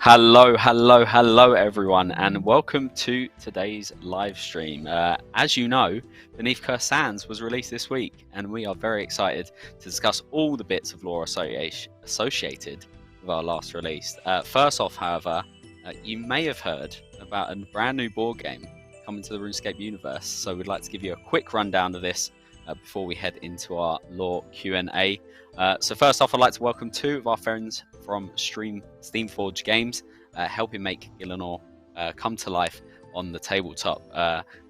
Hello everyone, and welcome to today's live stream. As you know, Beneath Cursed Sands was released this week, and we are very excited to discuss all the bits of lore associated with our last release. First off, however, you may have heard about a brand new board game coming to the RuneScape universe, so we'd like to give you a quick rundown of this before we head into our lore Q&A. So first off, I'd like to welcome two of our friends from Steamforged Games, helping make Gielinor come to life on the tabletop.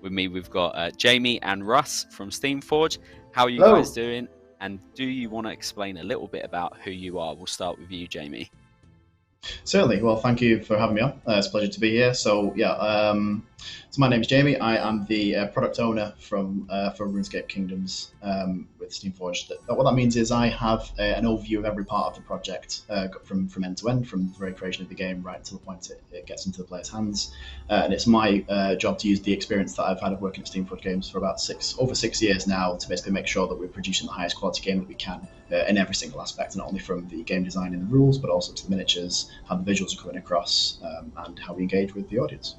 With me, we've got Jamie and Russ from Steamforged. How are you guys doing? And do you want to explain a little bit about who you are? We'll start with you, Jamie. Certainly. Well, thank you for having me on. It's a pleasure to be here. So my name is Jamie. I am the product owner from RuneScape Kingdoms with Steamforged. What that means is I have an overview of every part of the project from end to end, from the very creation of the game right to the point it gets into the player's hands. And it's my job to use the experience that I've had of working at Steamforged Games for about over 6 years now to basically make sure that we're producing the highest quality game that we can in every single aspect, not only from the game design and the rules, but also to the miniatures, how the visuals are coming across, and how we engage with the audience.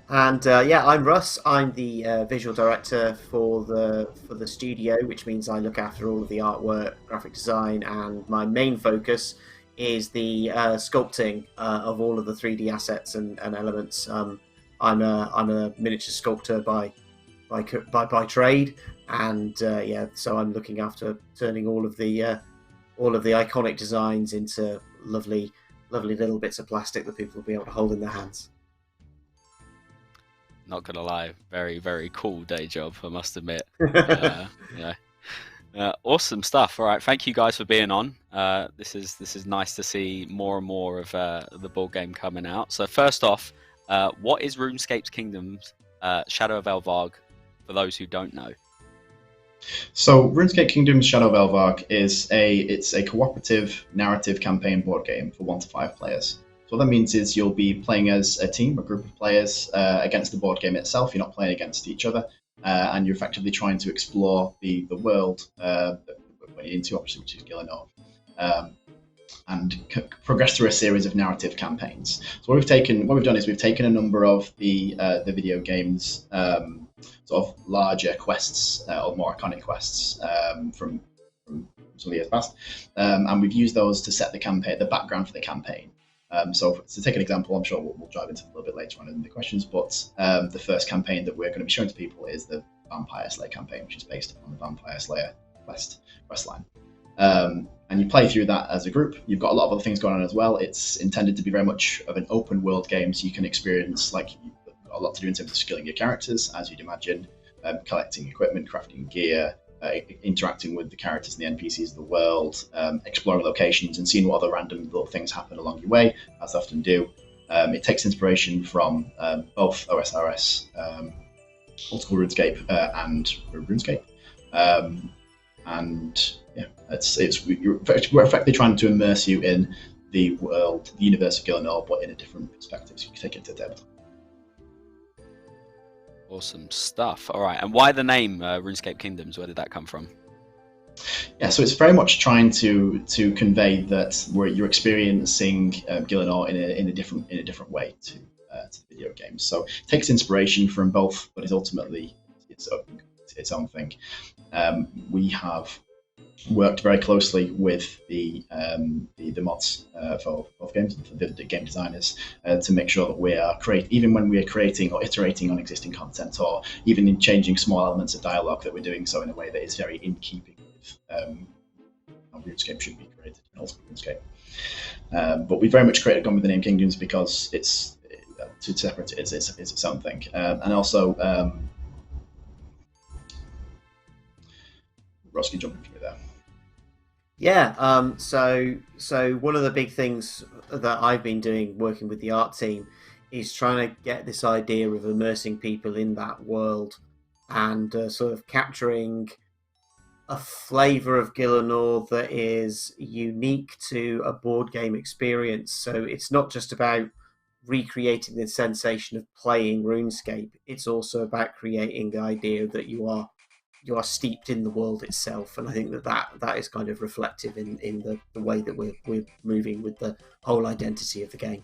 And I'm Russ. I'm the visual director for the studio, which means I look after all of the artwork, graphic design, and my main focus is the sculpting of all of the 3D assets and elements. I'm a miniature sculptor by trade, and so I'm looking after turning all of the iconic designs into lovely little bits of plastic that people will be able to hold in their hands. Not gonna lie, very, very cool day job, I must admit. Awesome stuff. All right, thank you guys for being on. This is nice to see more and more of the board game coming out. So first off, what is RuneScape Kingdoms Shadow of Elvarg, for those who don't know? So RuneScape Kingdoms Shadow of Elvarg is a cooperative narrative campaign board game for 1 to 5 players. So what that means is you'll be playing as a team, a group of players, against the board game itself. You're not playing against each other, and you're effectively trying to explore the world that we're into, obviously, which is Gielinor, and progress through a series of narrative campaigns. So what we've done is we've taken a number of the video games, sort of larger quests or more iconic quests from some of the years past, and we've used those to set the background for the campaign. So to take an example, I'm sure we'll dive into a little bit later on in the questions, but the first campaign that we're going to be showing to people is the Vampire Slayer campaign, which is based on the Vampire Slayer quest line. And you play through that as a group. You've got a lot of other things going on as well. It's intended to be very much of an open world game, so you can experience a lot to do in terms of skilling your characters, as you'd imagine, collecting equipment, crafting gear, interacting with the characters and the NPCs of the world, exploring locations and seeing what other random little things happen along your way, as they often do. It takes inspiration from both OSRS, Old School RuneScape, and RuneScape. We're effectively trying to immerse you in the world, the universe of Gielinor, but in a different perspective, so you can take it to the tabletop. Awesome stuff. All right, and why the name RuneScape Kingdoms? Where did that come from? Yeah, so it's very much trying to convey that you're experiencing Gielinor in a different way to the video games. So it takes inspiration from both, but it's ultimately its own thing. We have worked very closely with the mods for both games, the game designers, to make sure that we are even when we are creating or iterating on existing content, or even in changing small elements of dialogue, that we're doing so in a way that is very in keeping with how RuneScape should be created in Old School RuneScape. But we very much gone with the name Kingdoms because it's to separate it. It's its own thing, and also Ross can jump in for me there. Yeah, so one of the big things that I've been doing working with the art team is trying to get this idea of immersing people in that world and sort of capturing a flavour of Gielinor that is unique to a board game experience. So it's not just about recreating the sensation of playing RuneScape, it's also about creating the idea that you are steeped in the world itself, and I think that is kind of reflective in the way that we're moving with the whole identity of the game.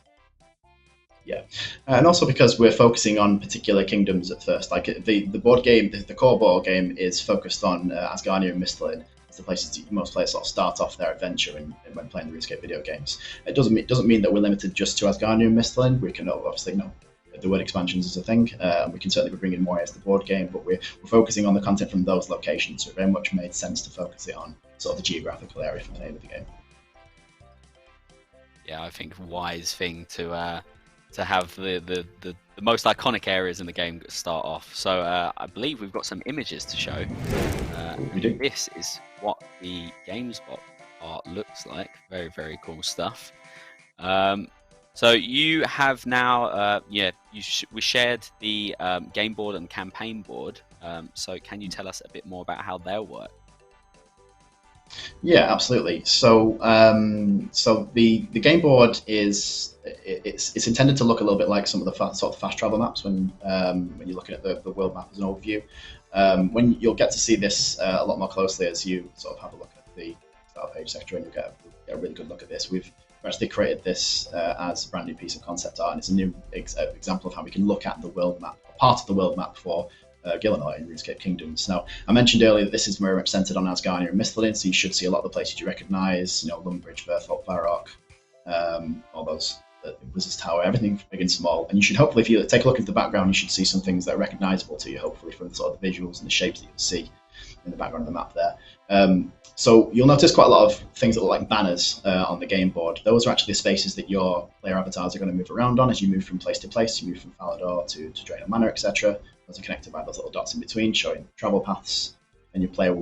Yeah, and also because we're focusing on particular kingdoms at first. Like the board game, the core board game is focused on Asgardia and Mistlin. It's the places that most players sort of start off their adventure when playing the RuneScape video games. It doesn't mean that we're limited just to Asgardia and Mistlin. We can obviously the word expansions is a thing. We can certainly be bringing more as the board game, but we're focusing on the content from those locations. So it very much made sense to focus it on sort of the geographical area for the name of the game. Yeah, I think wise thing to have the most iconic areas in the game start off. So I believe we've got some images to show. We do. This is what the GamesBot art looks like. Very, very cool stuff. So you have now, we shared the game board and campaign board. So can you tell us a bit more about how they'll work? Yeah, absolutely. So, the game board it's intended to look a little bit like some of the sort of fast travel maps when you're looking at the world map as an overview. When you'll get to see this a lot more closely as you sort of have a look at the start page sector, and you'll get a really good look at this. We've actually created this as a brand new piece of concept art, and it's a new example of how we can look at the world map, part of the world map for Gillenor in RuneScape Kingdoms. Now, I mentioned earlier that this is very much centered on Asgardia and Mistlin, so you should see a lot of the places you recognize, Lumbridge, Berthorpe, Varrock, all those, Wizard's Tower, everything big and small. And you should hopefully, if you take a look at the background, you should see some things that are recognizable to you, hopefully from the sort of the visuals and the shapes that you can see in the background of the map there. So you'll notice quite a lot of things that look like banners on the game board. Those are actually the spaces that your player avatars are going to move around on as you move from place to place. You move from Falador to Draenor Manor, etc. Those are connected by those little dots in between, showing travel paths. And your player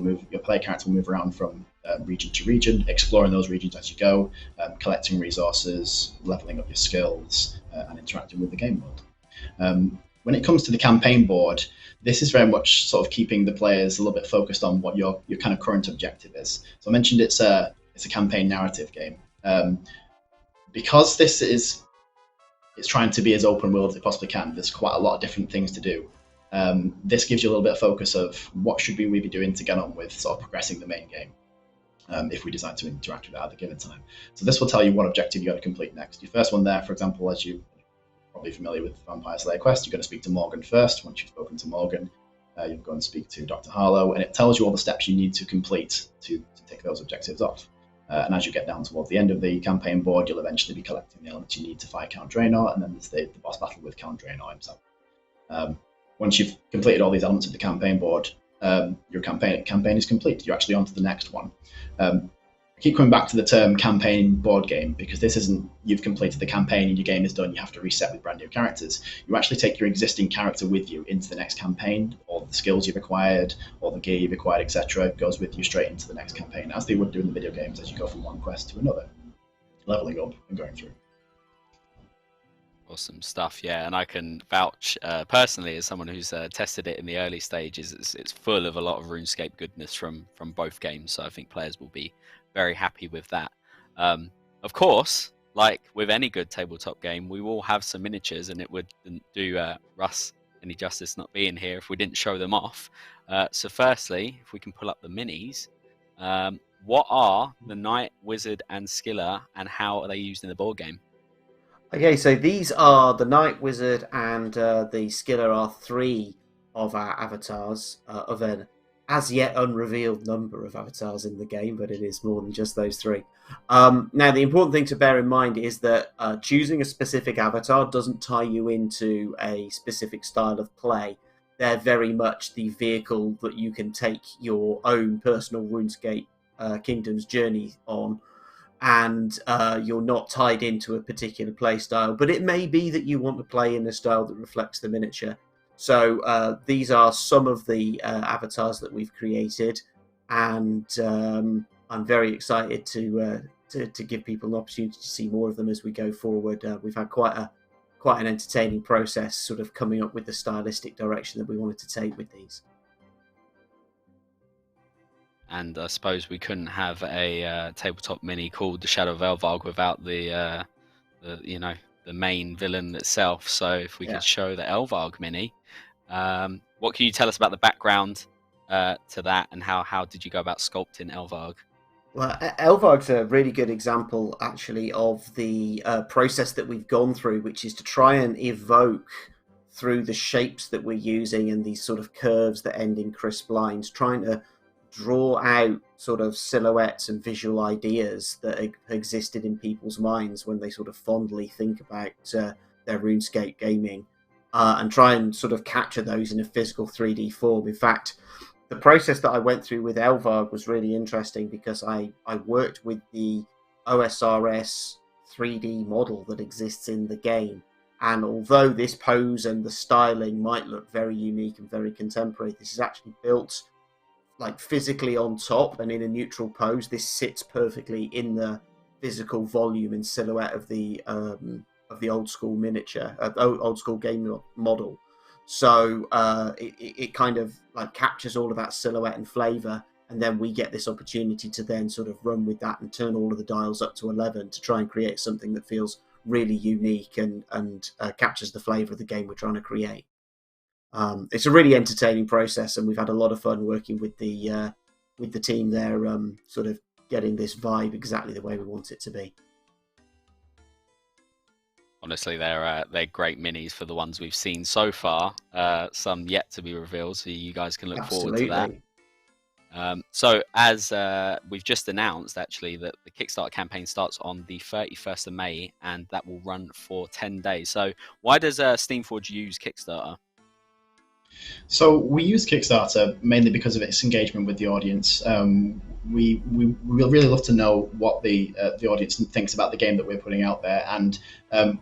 character will move around from region to region, exploring those regions as you go, collecting resources, leveling up your skills, and interacting with the game world. When it comes to the campaign board, this is very much sort of keeping the players a little bit focused on what your kind of current objective is. So I mentioned it's a campaign narrative game. Because it's trying to be as open world as it possibly can, there's quite a lot of different things to do. This gives you a little bit of focus of what should we be doing to get on with sort of progressing the main game, if we decide to interact with it at a given time. So this will tell you what objective you got to complete next. Your first one there, for example, as you probably familiar with Vampire Slayer Quest, you're going to speak to Morgan first. Once you've spoken to Morgan, you'll go and speak to Dr. Harlow, and it tells you all the steps you need to complete to tick those objectives off. And as you get down towards the end of the campaign board, you'll eventually be collecting the elements you need to fight Count Draenor, and then there's the boss battle with Count Draenor himself. Once you've completed all these elements of the campaign board, your campaign is complete. You're actually on to the next one. I keep coming back to the term campaign board game because this isn't you've completed the campaign and your game is done, you have to reset with brand new characters. You actually take your existing character with you into the next campaign. All the skills you've acquired, all the gear you've acquired, etc. goes with you straight into the next campaign, as they would do in the video games as you go from one quest to another, leveling up and going through. Awesome stuff, yeah, and I can vouch personally as someone who's tested it in the early stages. It's full of a lot of RuneScape goodness from both games, so I think players will be very happy with that. Of course, like with any good tabletop game, we will have some miniatures, and it wouldn't do Russ any justice not being here if we didn't show them off. So firstly, if we can pull up the minis, what are the Knight, Wizard, and Skiller, and how are they used in the board game? Okay, so these are the Knight, Wizard, and the Skiller are three of our avatars of an as yet unrevealed number of avatars in the game, but it is more than just those three. Now, the important thing to bear in mind is that choosing a specific avatar doesn't tie you into a specific style of play. They're very much the vehicle that you can take your own personal RuneScape Kingdoms journey on. And you're not tied into a particular play style, but it may be that you want to play in a style that reflects the miniature. So these are some of the avatars that we've created, and I'm very excited to give people an opportunity to see more of them as we go forward. We've had quite an entertaining process, sort of coming up with the stylistic direction that we wanted to take with these. And I suppose we couldn't have a tabletop mini called the Shadow of Elvarg without the main villain itself. So if we could show the Elvarg mini, what can you tell us about the background to that, and how did you go about sculpting Elvarg? Well, Elvarg's a really good example, actually, of the process that we've gone through, which is to try and evoke through the shapes that we're using and these sort of curves that end in crisp lines, trying to draw out sort of silhouettes and visual ideas that existed in people's minds when they sort of fondly think about their RuneScape gaming, and try and sort of capture those in a physical 3D form. In fact, the process that I went through with Elvarg was really interesting because I worked with the OSRS 3D model that exists in the game. And although this pose and the styling might look very unique and very contemporary, this is actually built like physically on top and in a neutral pose. This sits perfectly in the physical volume and silhouette of the old school miniature, old school game model. So it kind of like captures all of that silhouette and flavor, and then we get this opportunity to then sort of run with that and turn all of the dials up to 11 to try and create something that feels really unique and captures the flavor of the game we're trying to create. It's a really entertaining process, and we've had a lot of fun working with the team there, sort of getting this vibe exactly the way we want it to be. Honestly, they're great minis for the ones we've seen so far. Some yet to be revealed, so you guys can look forward to that. So as we've just announced, actually, that the Kickstarter campaign starts on the 31st of May, and that will run for 10 days. So why does Steamforged use Kickstarter? So we use Kickstarter mainly because of its engagement with the audience. We really love to know what the audience thinks about the game that we're putting out there, and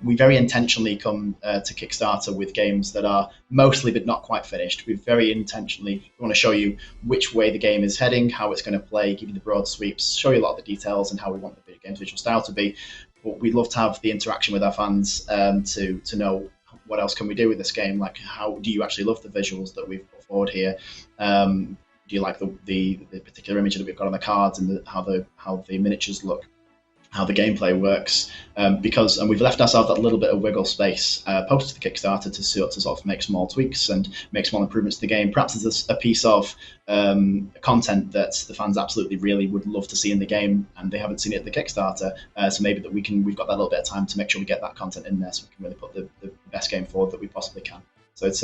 we very intentionally come to Kickstarter with games that are mostly but not quite finished. We very intentionally want to show you which way the game is heading, how it's going to play, give you the broad sweeps, show you a lot of the details and how we want the game's visual style to be. But we'd love to have the interaction with our fans to know what else can we do with this game? Like, how do you actually love the visuals that we've put forward here? Do you like the particular image that we've got on the cards and how the miniatures look, how the gameplay works? And we've left ourselves that little bit of wiggle space post to the Kickstarter to sort of make small tweaks and make small improvements to the game. Perhaps there's a piece of content that the fans absolutely really would love to see in the game and they haven't seen it at the Kickstarter. So maybe that we've got that little bit of time to make sure we get that content in there so we can really put the best game forward that we possibly can. So it's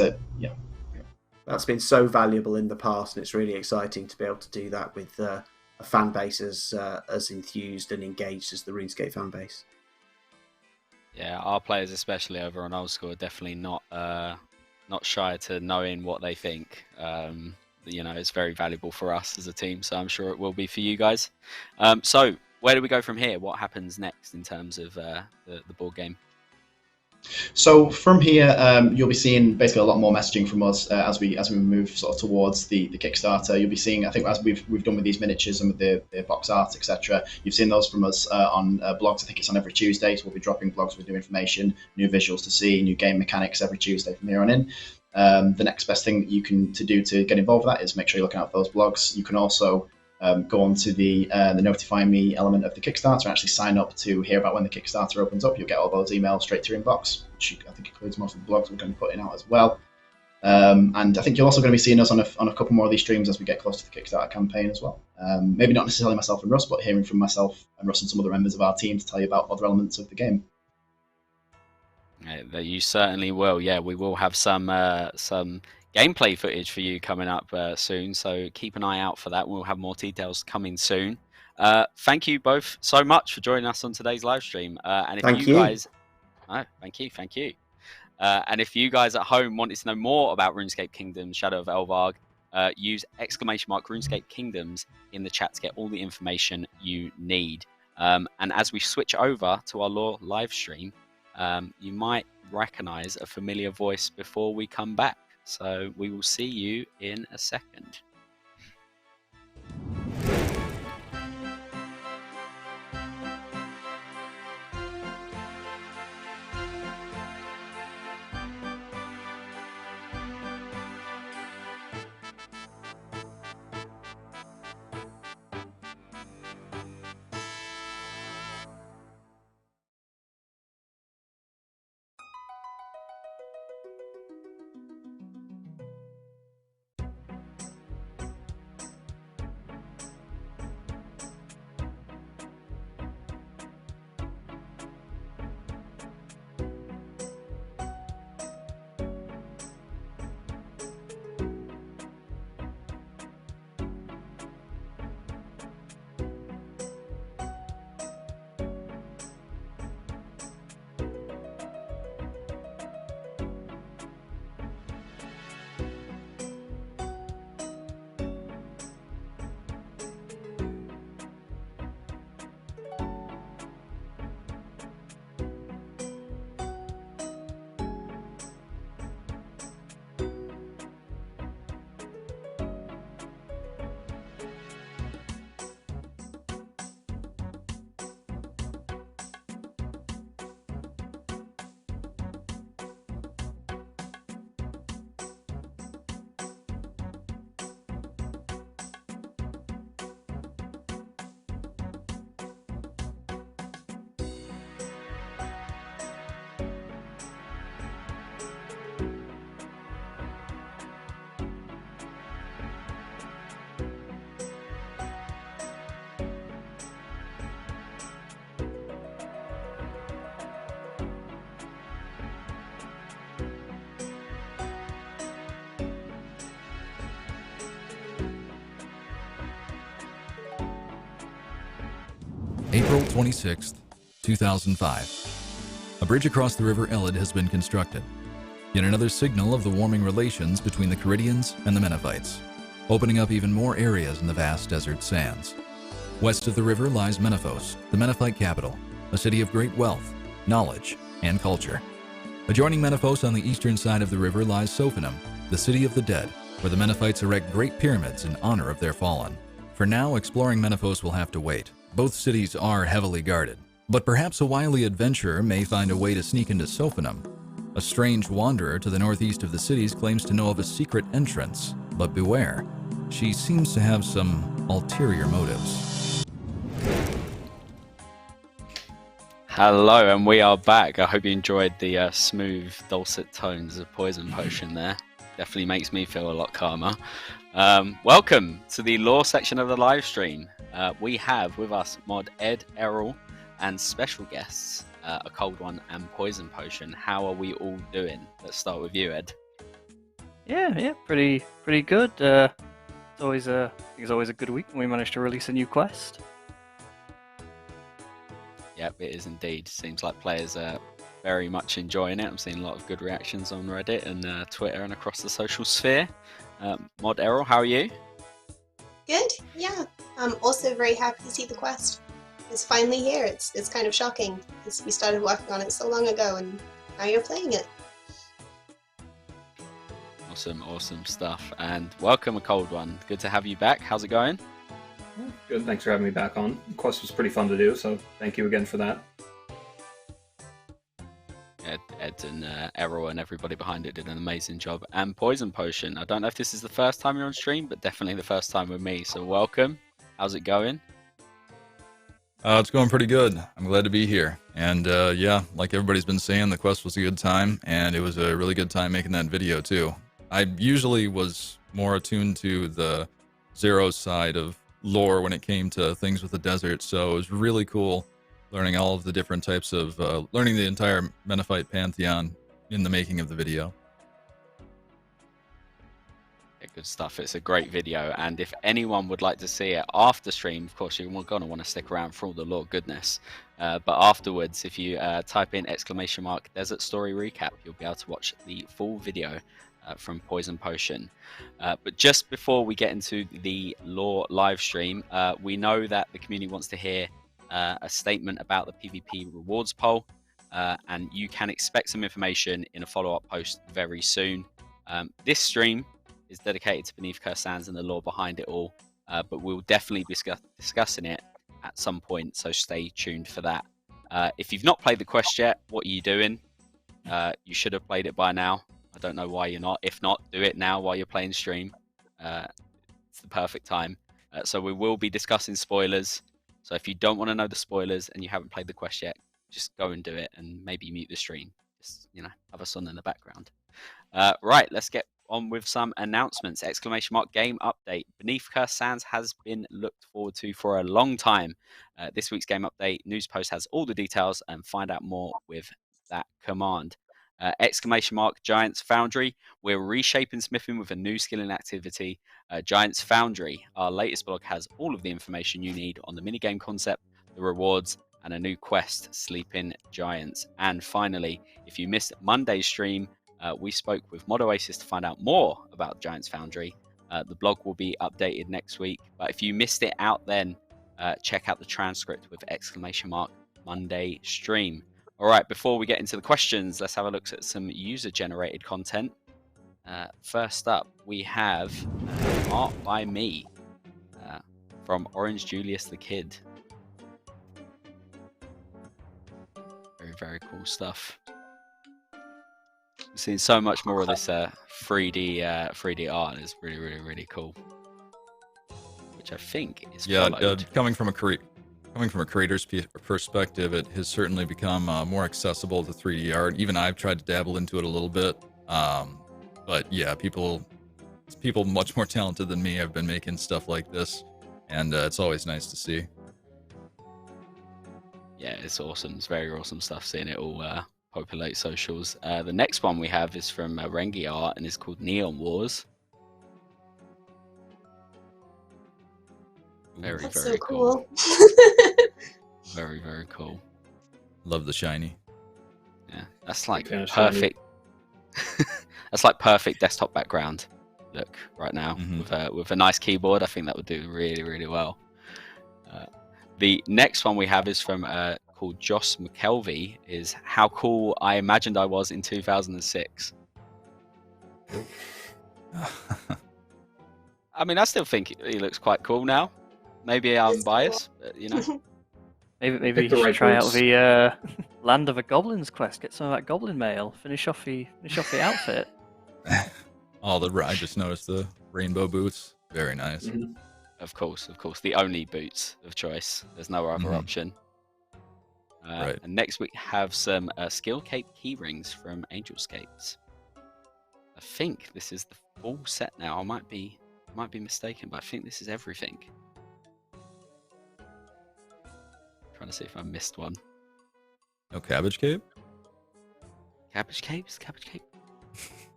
that's been so valuable in the past, and it's really exciting to be able to do that with a fan base as enthused and engaged as the RuneScape fan base. Yeah, our players, especially over on Old School, are definitely not shy to knowing what they think. It's very valuable for us as a team, so I'm sure it will be for you guys. So where do we go from here? What happens next in terms of the board game? So from here, you'll be seeing basically a lot more messaging from us as we move sort of towards the Kickstarter. You'll be seeing, I think, as we've done with these miniatures and with the box art, etc. You've seen those from us on blogs. I think it's on every Tuesday, so we'll be dropping blogs with new information, new visuals to see, new game mechanics every Tuesday from here on in. The next best thing that you can do to get involved with that is make sure you're looking out for those blogs. You can also go on to the notify me element of the Kickstarter and actually sign up to hear about when the Kickstarter opens up. You'll get all those emails straight to your inbox, which I think includes most of the blogs we're going to be putting out as well. And I think you're also going to be seeing us on a couple more of these streams as we get close to the Kickstarter campaign as well. Maybe not necessarily myself and Russ, but hearing from myself and Russ and some other members of our team to tell you about other elements of the game. You certainly will. Yeah, we will have some gameplay footage for you coming up soon, so keep an eye out for that. We'll have more details coming soon. Thank you both so much for joining us on today's live stream. And if thank you guys, thank you. And if you guys at home wanted to know more about RuneScape Kingdoms, Shadow of Elvarg, use !RuneScape Kingdoms in the chat to get all the information you need. And as we switch over to our Lore live stream, you might recognize a familiar voice before we come back. So we will see you in a second. April 26th, 2005. A bridge across the River Elid has been constructed. Yet another signal of the warming relations between the Caridians and the Menaphites, opening up even more areas in the vast desert sands. West of the river lies Menaphos, the Menaphite capital, a city of great wealth, knowledge, and culture. Adjoining Menaphos on the eastern side of the river lies Sophanum, the city of the dead, where the Menaphites erect great pyramids in honor of their fallen. For now, exploring Menaphos will have to wait. Both cities are heavily guarded, but perhaps a wily adventurer may find a way to sneak into Sophanum. A strange wanderer to the northeast of the cities claims to know of a secret entrance, but beware, she seems to have some ulterior motives. Hello, and we are back. I hope you enjoyed the smooth, dulcet tones of Poison Potion there. Definitely makes me feel a lot calmer. Welcome to the lore section of the live stream. We have with us Mod Ed, Errol, and special guests, a Cold One and Poison Potion. How are we all doing? Let's start with you, Ed. Yeah, pretty good. I think it's always a good week when we manage to release a new quest. Yep, it is indeed. Seems like players are very much enjoying it. I'm seeing a lot of good reactions on Reddit and Twitter and across the social sphere. Mod Errol, how are you? Good, yeah. I'm also very happy to see the quest. It's finally here. It's kind of shocking because we started working on it so long ago and now you're playing it. Awesome stuff. And welcome, a Cold One. Good to have you back. How's it going? Good, thanks for having me back on. The quest was pretty fun to do, so thank you again for that. Ed and Errol and everybody behind it did an amazing job. And Poison Potion, I don't know if this is the first time you're on stream, but definitely the first time with me, so welcome. How's it going? It's going pretty good. I'm glad to be here. And yeah, like everybody's been saying, the quest was a good time, and it was a really good time making that video too. I usually was more attuned to the Zaros side of lore when it came to things with the desert, so it was really cool learning all of the different types of, learning the entire Menaphite pantheon in the making of the video. Yeah, good stuff. It's a great video, and if anyone would like to see it after stream, of course you're going to want to stick around for all the lore goodness, but afterwards, if you type in ! Desert Story Recap, you'll be able to watch the full video from Poison Potion. But just before we get into the lore live stream, we know that the community wants to hear a statement about the PvP rewards poll, and you can expect some information in a follow-up post very soon. This stream is dedicated to Beneath Cursed Sands and the lore behind it all, but we'll definitely be discussing it at some point, so stay tuned for that. If you've not played the quest yet, what are you doing? You should have played it by now. I don't know why you're not. If not, do it now while you're playing stream. It's the perfect time. So we will be discussing spoilers. So if you don't want to know the spoilers and you haven't played the quest yet, just go and do it and maybe mute the stream. Just, have us on in the background. Right, let's get on with some announcements. ! Game update. Beneath Cursed Sands has been looked forward to for a long time. This week's game update news post has all the details, and find out more with that command. ! Giants Foundry. We're reshaping smithing with a new skilling activity. Giants Foundry, our latest blog, has all of the information you need on the minigame concept, the rewards, and a new quest, Sleeping Giants. And finally, if you missed Monday's stream, we spoke with Mod Oasis to find out more about Giants Foundry. The blog will be updated next week, but if you missed it out then, check out the transcript with Monday stream. All right, before we get into the questions, let's have a look at some user-generated content. First up, we have art by me from Orange Julius the Kid. Very cool stuff. We've seen so much more of this 3D art. It's really cool. Which I think is followed. Coming from a creator's perspective, it has certainly become more accessible to 3D art. Even I've tried to dabble into it a little bit, but yeah, people much more talented than me have been making stuff like this, and it's always nice to see. Yeah, it's awesome. It's very awesome stuff seeing it all populate socials. The next one we have is from Rengi Art and is called Neon Wars. That's Very so cool. cool. Love the shiny. Yeah, that's like fan of shiny. perfect. That's like perfect desktop background look right now with a nice keyboard. I think that would do really, really well. The next one we have is from called Josh McKelvey. Is how cool I imagined I was in 2006. I mean, I still think he looks quite cool now. Maybe I'm It's biased, but, you know. Maybe you the should right try boots. out the Land of a Goblins quest. Get some of that goblin mail. Finish off the outfit. I just noticed the rainbow boots. Very nice. Mhm. Of course, the only boots of choice. There's no other option. Right. And next we have some Skill Cape keyrings from Angelscapes. I think this is the full set now. I might be mistaken, but I think this is everything. Trying to see if I missed one. No cabbage cape? Cabbage capes? Cabbage cape?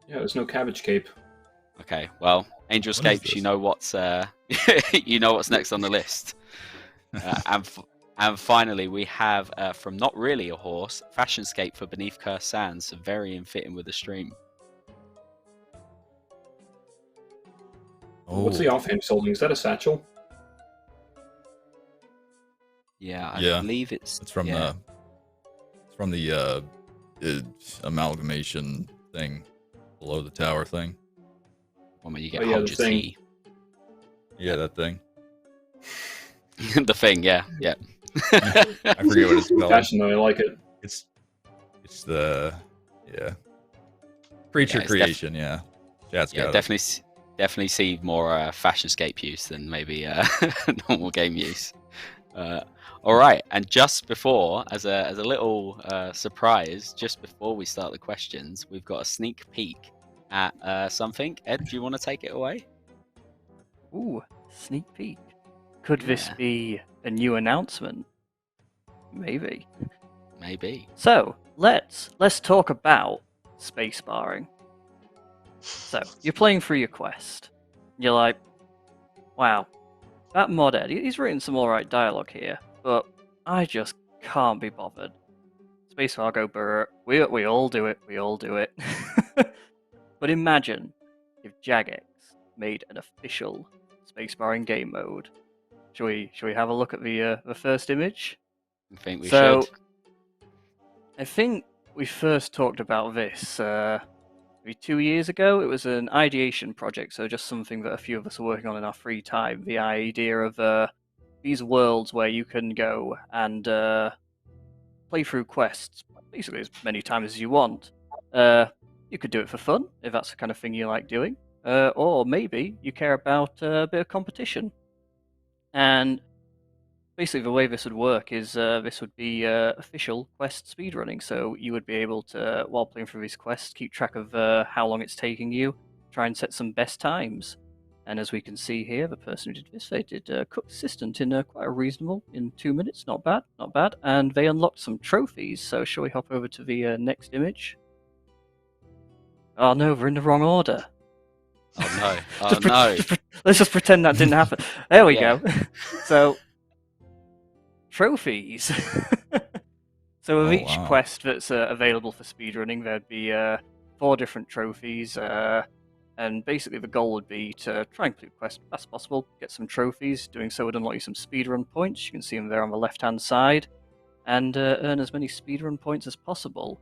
Yeah, there's no cabbage cape. Okay, well, Angelscapes, this? you know what's next on the list. And finally, we have from Not Really a Horse, Fashionscape for Beneath Cursed Sands, so very in fitting with the stream. Oh, What's the offhand holding? Is that a satchel? Yeah, I Yeah, believe it's from the amalgamation thing below the tower thing. one where you get Oh, yeah, hold the your thing. tea. Yeah, that thing. The thing, yeah. I forget what it's called. Fashion though, I like it. It's the creature Yeah, it's creation. Yeah, Chat's Yeah, got it. definitely see more Fashionscape use than maybe normal game use. All right, and just before, as a little surprise, just before we start the questions, we've got a sneak peek at something. Ed, do you want to take it away? Ooh, sneak peek. Could this Yeah. be a new announcement? Maybe. Maybe. So let's talk about space barring. So you're playing through your quest. You're like, wow, that mod Ed, he's written some alright dialogue here, but I just can't be bothered. Spacebar go brr. We all do it. We all do it. But imagine if Jagex made an official spacebar in game mode. Shall we have a look at the first image? I think we So, should. I think we first talked about this maybe 2 years ago. It was an ideation project, so just something that a few of us are working on in our free time. The idea of these worlds where you can go and play through quests basically as many times as you want. You could do it for fun, if that's the kind of thing you like doing. Or maybe you care about a bit of competition. And basically the way this would work is this would be official quest speedrunning. So you would be able to, while playing through these quests, keep track of how long it's taking you, try and set some best times. And as we can see here, the person who did this, they did Cook Assistant in quite a reasonable, in 2 minutes, not bad, not bad. And they unlocked some trophies, so shall we hop over to the next image? Oh no, we're in the wrong order. Oh no! Oh no! Let's just pretend that didn't happen. There we Yeah. go. So, trophies. So with Oh, each wow. quest that's available for speedrunning, there'd be 4 different trophies. And basically the goal would be to try and complete the quest as possible, get some trophies. Doing so would unlock you some speedrun points. You can see them there on the left-hand side. And earn as many speedrun points as possible.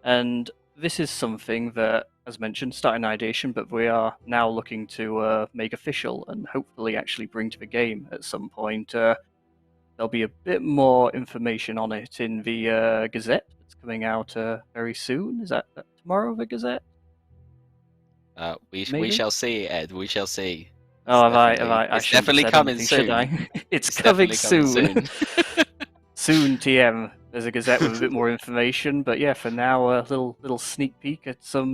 And this is something that, as mentioned, started in ideation, but we are now looking to make official and hopefully actually bring to the game at some point. There'll be a bit more information on it in the Gazette that's coming out very soon. Is that tomorrow, the Gazette? We Maybe? shall see, Ed. We shall see. Oh, have I? It's shouldn't definitely have said coming anything, soon. should I? It's It's coming definitely coming soon. Soon, TM. There's a Gazette with a bit more information, but yeah, for now, a little sneak peek at some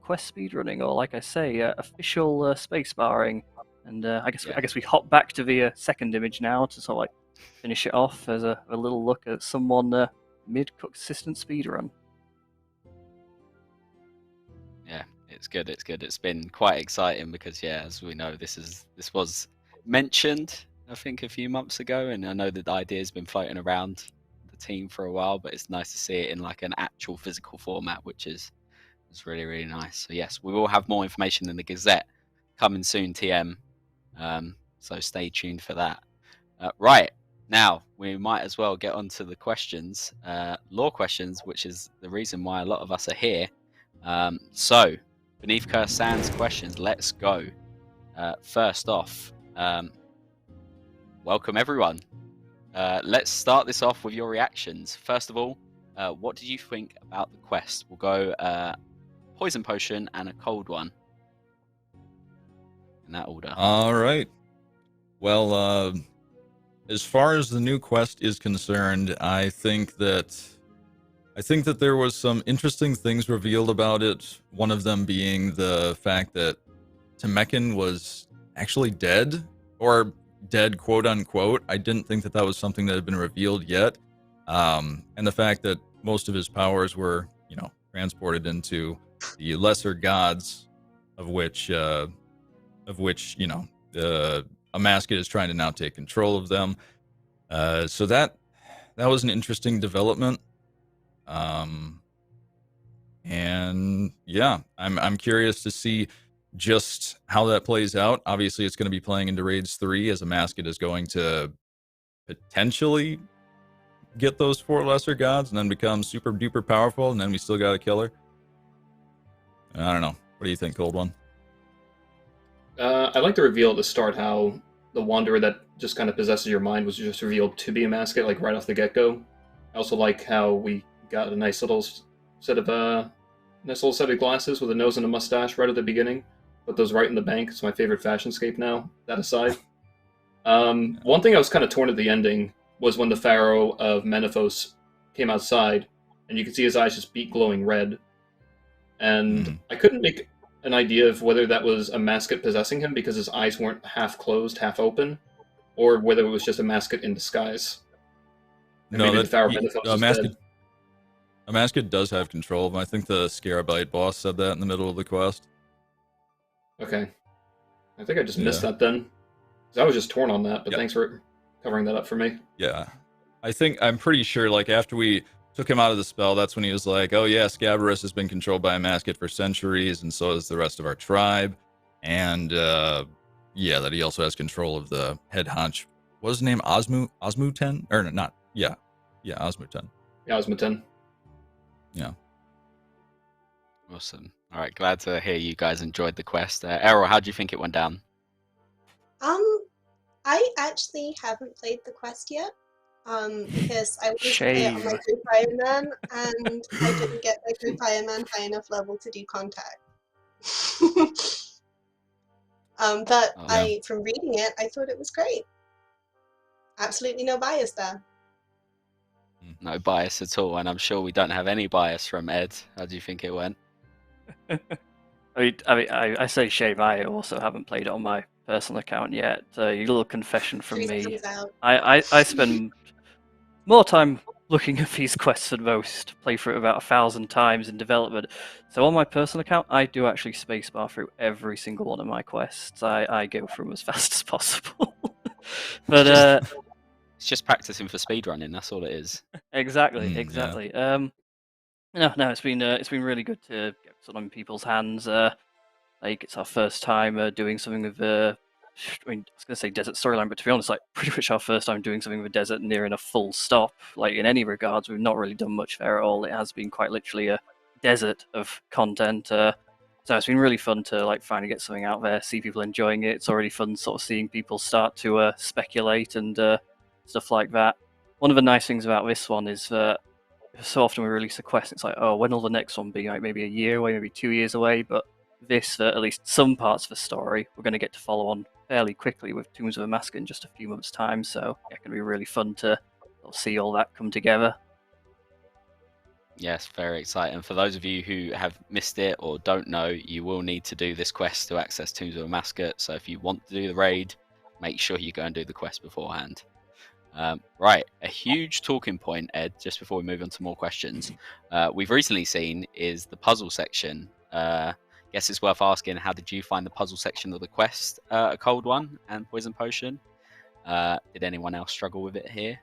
quest speedrunning, or like I say, official space barring. And I guess we hop back to the second image now to sort of like finish it off as a little look at someone mid-cook assistant speedrun. Yeah, it's good. It's good. It's been quite exciting because, yeah, as we know, this was mentioned, I think, a few months ago, and I know that the idea has been floating around the team for a while, but it's nice to see it in like an actual physical format, which is really, really nice. So yes, we will have more information in the Gazette coming soon, TM. So stay tuned for that. Right, now we might as well get on to the questions, lore questions, which is the reason why a lot of us are here. So, Beneath Cursed Sands questions, let's go. First off, welcome everyone. Let's start this off with your reactions. First of all, what did you think about the quest? We'll go poison potion and a cold one. In that order. All right. Well, as far as the new quest is concerned, I think that there was some interesting things revealed about it. One of them being the fact that Tumeken was actually dead, or dead, quote unquote. I didn't think that was something that had been revealed yet. And the fact that most of his powers were, transported into the lesser gods, of which, the Amascut is trying to now take control of them. So that was an interesting development. And yeah, I'm curious to see just how that plays out. Obviously, it's going to be playing into Raids 3, as Amascut is going to potentially get those 4 lesser gods and then become super duper powerful, and then we still got to kill her. I don't know. What do you think, Cold One? I like the reveal at the start, how the Wanderer that just kind of possesses your mind was just revealed to be Amascut, like right off the get-go. I also like how we got a nice little set of glasses with a nose and a mustache right at the beginning. Put those right in the bank. It's my favorite fashionscape now. That aside, one thing I was kind of torn at the ending was when the Pharaoh of Menaphos came outside, and you could see his eyes just beat glowing red. And I couldn't make an idea of whether that was Amascut possessing him because his eyes weren't half closed, half open, or whether it was just Amascut in disguise. And maybe the Pharaoh of Menaphos is dead. Amascut does have control of him. I think the Scarabite boss said that in the middle of the quest. Okay. I think I just missed that then. Because I was just torn on that, but thanks for covering that up for me. Yeah. I'm pretty sure, like, after we took him out of the spell, that's when he was like, oh yeah, Scabarus has been controlled by Amascut for centuries, and so has the rest of our tribe. And, that he also has control of the head honch. What was his name? Osmumtem? Or not, Osmumtem. Yeah, Osmumtem. Yeah. Awesome. All right, glad to hear you guys enjoyed the quest. Errol, how do you think it went down? I actually haven't played the quest yet. Because I was play it on my group Ironman, and I didn't get my group Ironman high enough level to do contact. But from reading it, I thought it was great. Absolutely no bias there. No bias at all, and I'm sure we don't have any bias from Ed. How do you think it went? I say shame. I also haven't played it on my personal account yet. A little confession from me. I spend more time looking at these quests than most. Play through it about 1,000 times in development. So on my personal account, I do actually spacebar through every single one of my quests. I go through them as fast as possible. But it's just practicing for speedrunning. That's all it is. Exactly. No, it's been really good to get something in people's hands. Like, it's our first time doing something with I was gonna say desert storyline, but to be honest, like, pretty much our first time doing something with desert nearing a full stop. Like, in any regards, we've not really done much there at all. It has been quite literally a desert of content. So it's been really fun to like finally get something out there, see people enjoying it. It's already fun sort of seeing people start to speculate and stuff like that. One of the nice things about this one is that so often we release a quest, it's like, oh, when will the next one be? Like maybe a year away, maybe 2 years away. But this, at least some parts of the story, we're going to get to follow on fairly quickly with Tombs of Amascut in just a few months' time. So yeah, it's going to be really fun to see all that come together. Yes, very exciting. For those of you who have missed it or don't know, you will need to do this quest to access Tombs of Amascut. So if you want to do the raid, make sure you go and do the quest beforehand. Right, a huge talking point, Ed, just before we move on to more questions, we've recently seen is the puzzle section. Guess it's worth asking, how did you find the puzzle section of the quest, a cold one, and Poison Potion? Did anyone else struggle with it here?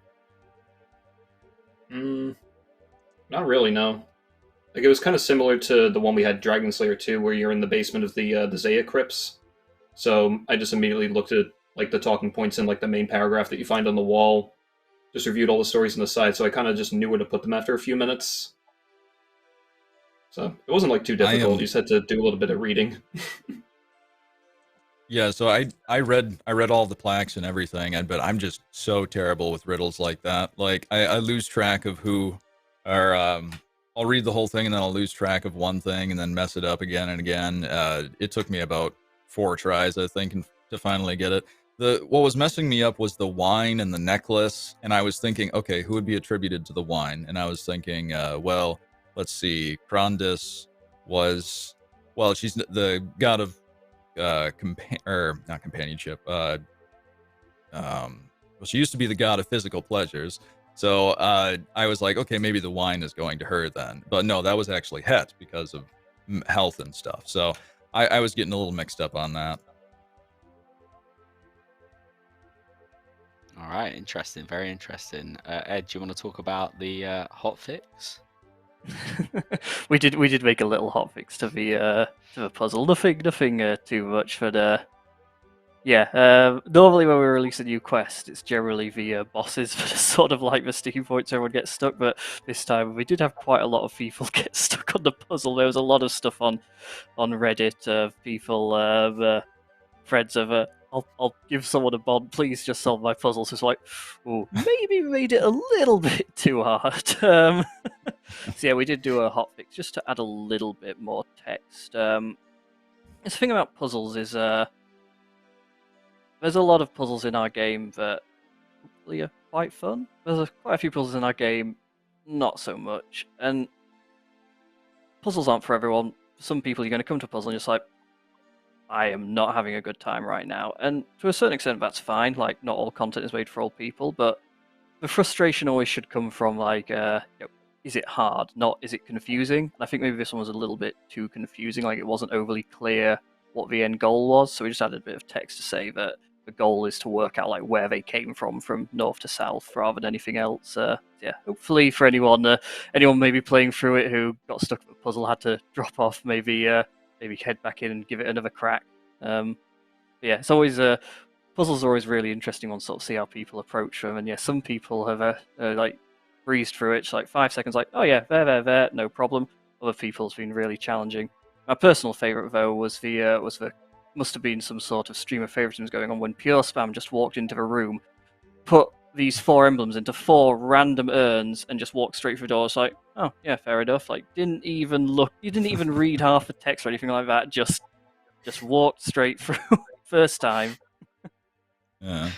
Not really, no. Like, it was kind of similar to the one we had Dragon Slayer 2, where you're in the basement of the Zaya crypts. So I just immediately looked at like the talking points in like the main paragraph that you find on the wall. Just reviewed all the stories on the side, so I kind of just knew where to put them after a few minutes. So it wasn't like too difficult. You just had to do a little bit of reading. Yeah, so I read all the plaques and everything, but I'm just so terrible with riddles like that. Like I lose track of who, or I'll read the whole thing and then I'll lose track of one thing and then mess it up again and again. It took me about 4 tries, I think, to finally get it. What was messing me up was the wine and the necklace, and I was thinking, okay, who would be attributed to the wine? And I was thinking, well, let's see, Krondis was, well, she's the god of not companionship. Well, she used to be the god of physical pleasures. So I was like, okay, maybe the wine is going to her then. But no, that was actually Het because of health and stuff. So I was getting a little mixed up on that. All right, interesting, very interesting. Ed, do you want to talk about the hotfix? we did make a little hotfix to the puzzle. Nothing too much, but yeah. Normally when we release a new quest, it's generally the bosses that are sort of like the sticking points. Everyone gets stuck, but this time we did have quite a lot of people get stuck on the puzzle. There was a lot of stuff on Reddit of people, threads of I'll give someone a bond, please just solve my puzzles. It's like, oh, maybe we made it a little bit too hard. So yeah, we did do a hotfix just to add a little bit more text. The thing about puzzles is there's a lot of puzzles in our game that hopefully are quite fun. There's quite a few puzzles in our game, not so much. And puzzles aren't for everyone. For some people, you're going to come to a puzzle and you're just like, I am not having a good time right now. And to a certain extent, that's fine. Like, not all content is made for all people, but the frustration always should come from, like, is it hard? Not, is it confusing? And I think maybe this one was a little bit too confusing. Like, it wasn't overly clear what the end goal was, so we just added a bit of text to say that the goal is to work out, like, where they came from north to south, rather than anything else. Yeah, hopefully for anyone maybe playing through it who got stuck with the puzzle, had to drop off, maybe head back in and give it another crack. Yeah, it's always puzzles are always really interesting ones, sort of see how people approach them. And yeah, some people have like breezed through it, just like 5 seconds, like, oh yeah, there, no problem. Other people, it's been really challenging. My personal favorite though was the must have been some sort of stream of favoritism going on when Pure Spam just walked into the room, put these 4 emblems into 4 random urns and just walked straight through the door. It's like, oh yeah, fair enough. Like, didn't even look, you didn't even read half the text or anything like that. Just walked straight through first time. Yeah.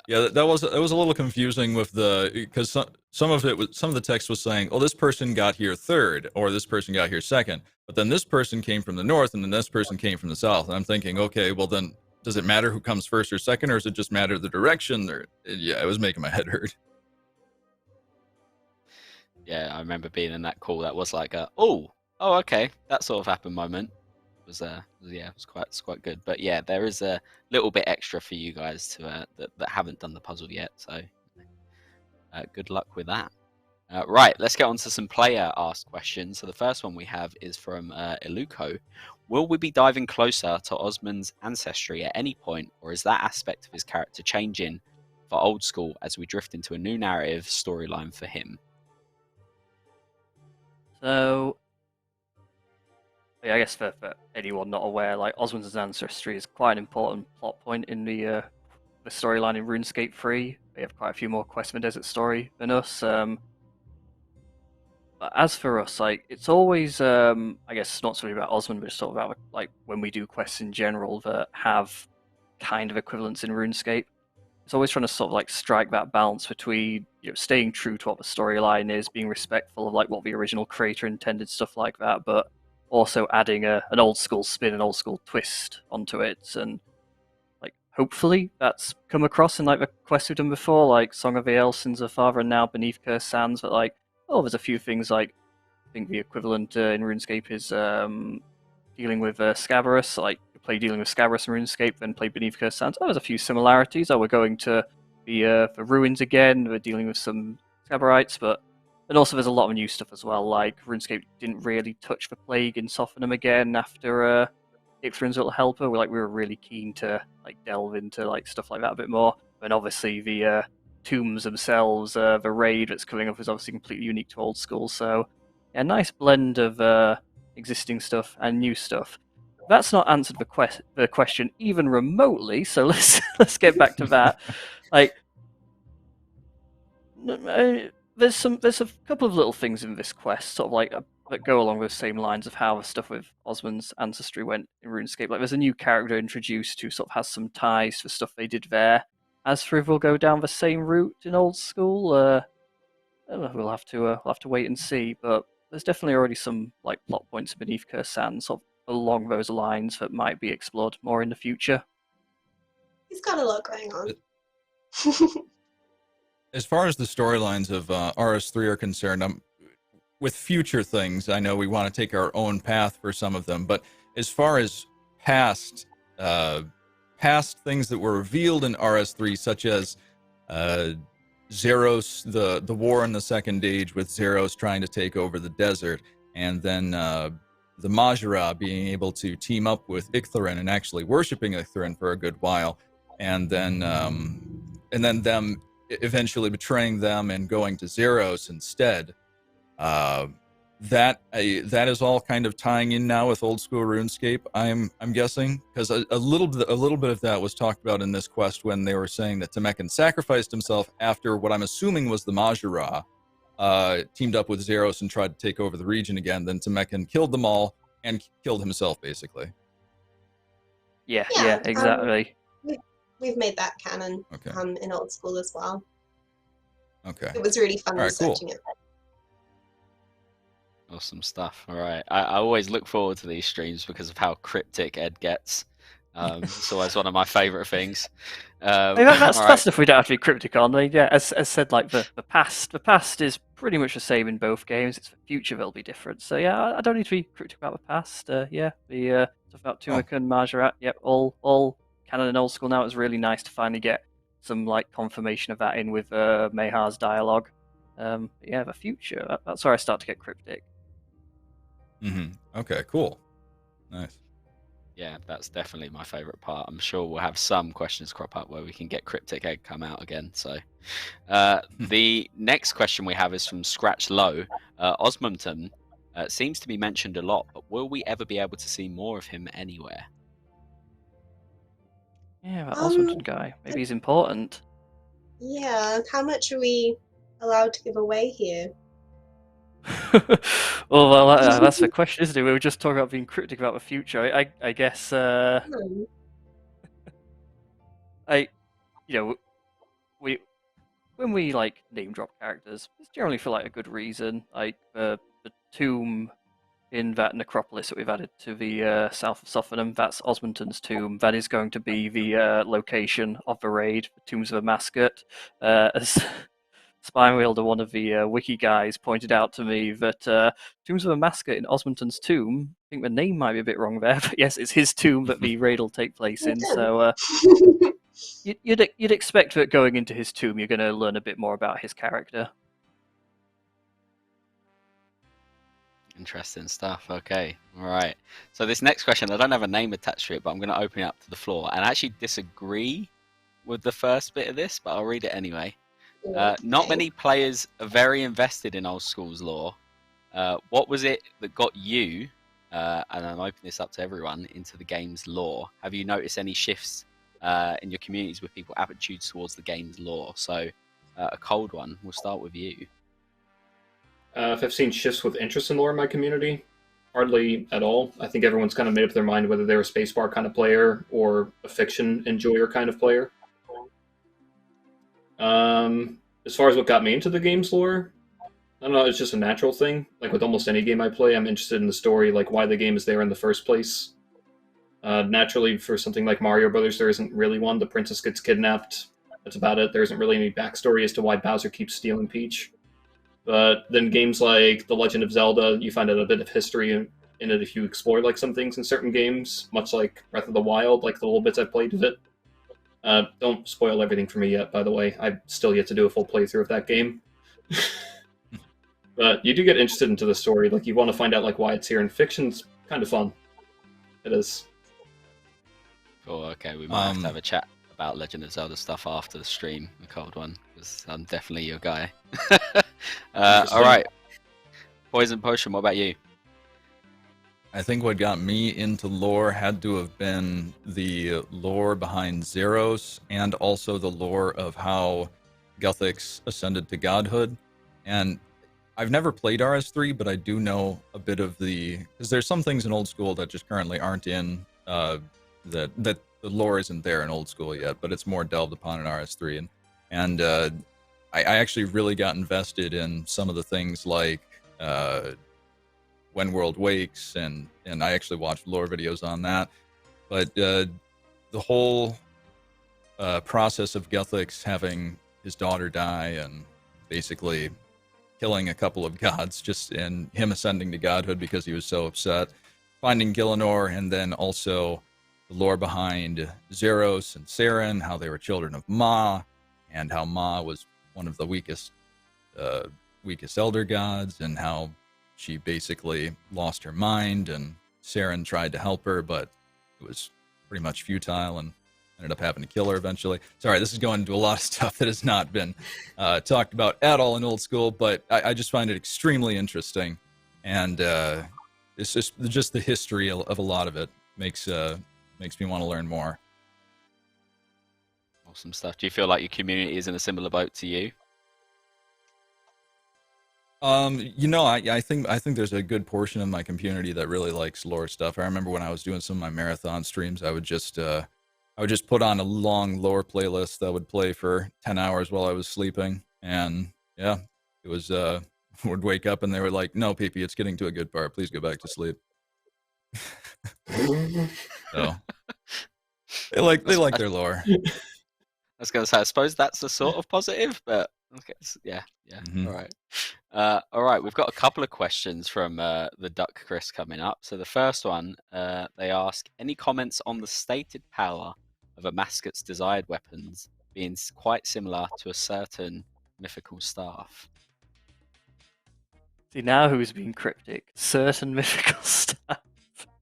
That was a little confusing with because some of the text was saying, oh, this person got here third, or this person got here second, but then this person came from the north, and then this person came from the south. And I'm thinking, okay, well then, does it matter who comes first or second, or does it just matter the direction? Yeah, it was making my head hurt. Yeah, I remember being in that call. That was like oh, okay, that sort of happened moment. It was it was quite good. But yeah, there is a little bit extra for you guys to that haven't done the puzzle yet. So good luck with that. Right, let's get on to some player asked questions. So the first one we have is from Iluko. Will we be diving closer to Osmans Ancestry at any point, or is that aspect of his character changing for old school as we drift into a new narrative storyline for him? So, I guess for anyone not aware, like, Osmans Ancestry is quite an important plot point in the storyline in RuneScape 3. They have quite a few more quests in the Desert story than us. But as for us, like, it's always, I guess it's not something about Osman, but it's sort of about, like, when we do quests in general that have kind of equivalents in RuneScape. It's always trying to sort of, like, strike that balance between, staying true to what the storyline is, being respectful of, like, what the original creator intended, stuff like that, but also adding an old school spin, an old school twist onto it. And, like, hopefully that's come across in, like, the quests we've done before, like Song of the Elves, Sins of Father, and now Beneath Cursed Sands, but, like, there's a few things, like, I think the equivalent in RuneScape is dealing with Scabarus. Like, you play dealing with Scabarus in RuneScape, then play Beneath Cursed Sands. There's a few similarities. We're going to the ruins again. We're dealing with some Scabarites, but And also there's a lot of new stuff as well, like RuneScape didn't really touch the Plague in Sophanum again after Icthlarin's little helper. We were really keen to delve into stuff like that a bit more. And obviously the tombs themselves, the raid that's coming up is obviously completely unique to old school. So a nice blend of existing stuff and new stuff. That's not answered the question even remotely. So let's get back to that. There's a couple of little things in this quest, sort of that go along those same lines of how the stuff with Osmans Ancestry went in RuneScape. There's a new character introduced who sort of has some ties to stuff they did there. As for if we'll go down the same route in old school, we'll have to wait and see. But there's definitely already some plot points beneath Cursed Sands sort of along those lines that might be explored more in the future. He's got a lot going on. As far as the storylines of RS3 are concerned, with future things, I know we want to take our own path for some of them, but as far as past things that were revealed in RS3, such as Zaros, the war in the Second Age with Zaros trying to take over the desert, and then the Majora being able to team up with Icthlarin and actually worshipping Icthlarin for a good while, and then them eventually betraying them and going to Zaros instead. That is all kind of tying in now with old school RuneScape. I'm guessing, because a little bit of that was talked about in this quest when they were saying that Tumeken sacrificed himself after what I'm assuming was the Majora teamed up with Zaros and tried to take over the region again. Then Tumeken killed them all and killed himself, basically. Yeah, exactly. We've made that canon okay. In old school as well. Okay. It was really fun researching it. Awesome stuff. All right. I always look forward to these streams because of how cryptic Ed gets. It's always one of my favourite things. That's stuff we don't have to be cryptic on. As said, the past is pretty much the same in both games. It's the future that'll be different. So I don't need to be cryptic about the past. The stuff about Tumeken, Majorat, all canon and old school now. It's really nice to finally get some confirmation of that in with Mehar's dialogue. The future. That's where I start to get cryptic. Okay, cool. Nice. Yeah, that's definitely my favourite part. I'm sure we'll have some questions crop up where we can get Cryptic Egg come out again. So the next question we have is from Scratch Low. Osmumtem seems to be mentioned a lot, but will we ever be able to see more of him anywhere? Yeah, that Osmumtem guy. Maybe he's important. Yeah, how much are we allowed to give away here? Well, that's the question, isn't it? We were just talking about being cryptic about the future. I guess. When we name drop characters, it's generally for a good reason. The tomb in that necropolis that we've added to the south of Sophanum, that's Osmumtem's tomb. That is going to be the location of the raid, the Tombs of Amascut. As Spinewielder, one of the wiki guys, pointed out to me that Tombs of Amascut in Osmumtem's tomb, I think the name might be a bit wrong there, but yes, it's his tomb that the raid will take place in. So you'd expect that going into his tomb, you're going to learn a bit more about his character. Interesting stuff. Okay. All right. So this next question, I don't have a name attached to it, but I'm going to open it up to the floor. And I actually disagree with the first bit of this, but I'll read it anyway. Not many players are very invested in old school's lore. What was it that got you, and I'm opening this up to everyone, into the game's lore? Have you noticed any shifts in your communities with people attitudes towards the game's lore? So a cold one. We'll start with you. If I've seen shifts with interest in lore in my community, hardly at all. I think everyone's kind of made up their mind whether they're a spacebar kind of player or a fiction enjoyer kind of player. As far as what got me into the game's lore, I don't know, it's just a natural thing. Like with almost any game I play, I'm interested in the story, like why the game is there in the first place. Naturally, for something like Mario Brothers, there isn't really one. The princess gets kidnapped. That's about it. There isn't really any backstory as to why Bowser keeps stealing Peach. But then games like The Legend of Zelda, you find out a bit of history in it if you explore some things in certain games, much like Breath of the Wild, the little bits I played of it. Don't spoil everything for me yet, by the way. I've still yet to do a full playthrough of that game. But you do get interested into the story. Like, you want to find out like why it's here, and fiction's kind of fun. It is. Oh, okay. We might have to have a chat about Legend of Zelda stuff after the stream, the cold one, because I'm definitely your guy. All right. PoisonedPotion, what about you? I think what got me into lore had to have been the lore behind Zaros and also the lore of how Guthix ascended to godhood. And I've never played RS3, but I do know a bit of because there's some things in old school that just currently aren't in, that the lore isn't there in old school yet, but it's more delved upon in RS3. And I actually really got invested in some of the things like When World Wakes, and I actually watched lore videos on that. But the whole process of Guthix having his daughter die and basically killing a couple of gods, and him ascending to godhood because he was so upset, finding Gielinor, and then also the lore behind Zaros and Saren, how they were children of Ma, and how Ma was one of the weakest elder gods, and how she basically lost her mind, and Saren tried to help her, but it was pretty much futile and ended up having to kill her eventually. Sorry, this is going into a lot of stuff that has not been talked about at all in old school, but I just find it extremely interesting, and it's just the history of a lot of it makes me want to learn more. Awesome stuff. Do you feel like your community is in a similar boat to you? I think there's a good portion of my community that really likes lore stuff. I remember when I was doing some of my marathon streams, I would just put on a long lore playlist that would play for 10 hours while I was sleeping, and yeah, it was would wake up and they were like, "No, PP, it's getting to a good part. Please go back to sleep." So they like their lore. I was going to say, I suppose that's the sort of positive, but okay, yeah. Mm-hmm. All right. We've got a couple of questions from the Duck Chris coming up. So the first one, they ask, any comments on the stated power of Amascut's desired weapons being quite similar to a certain mythical staff? See, now who's being cryptic? Certain mythical staff.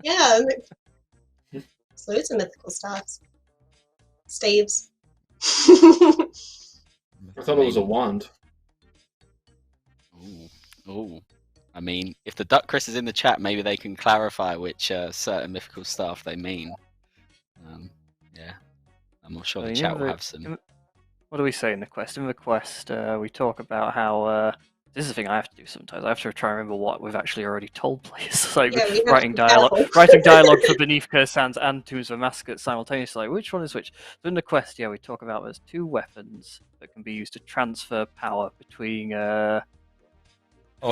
Yeah, there's loads of mythical staffs. Staves. I thought it was a wand. Ooh. I mean, if the Duck Chris is in the chat, maybe they can clarify which certain mythical staff they mean. Yeah, I'm not sure the chat will have some. What do we say in the quest? In the quest, we talk about how this is the thing I have to do sometimes. I have to try and remember what we've actually already told players. Like writing dialogue for Beneath Cursed Sands and Tombs of Amascut simultaneously. Like, which one is which? So in the quest, we talk about there's two weapons that can be used to transfer power between. Oh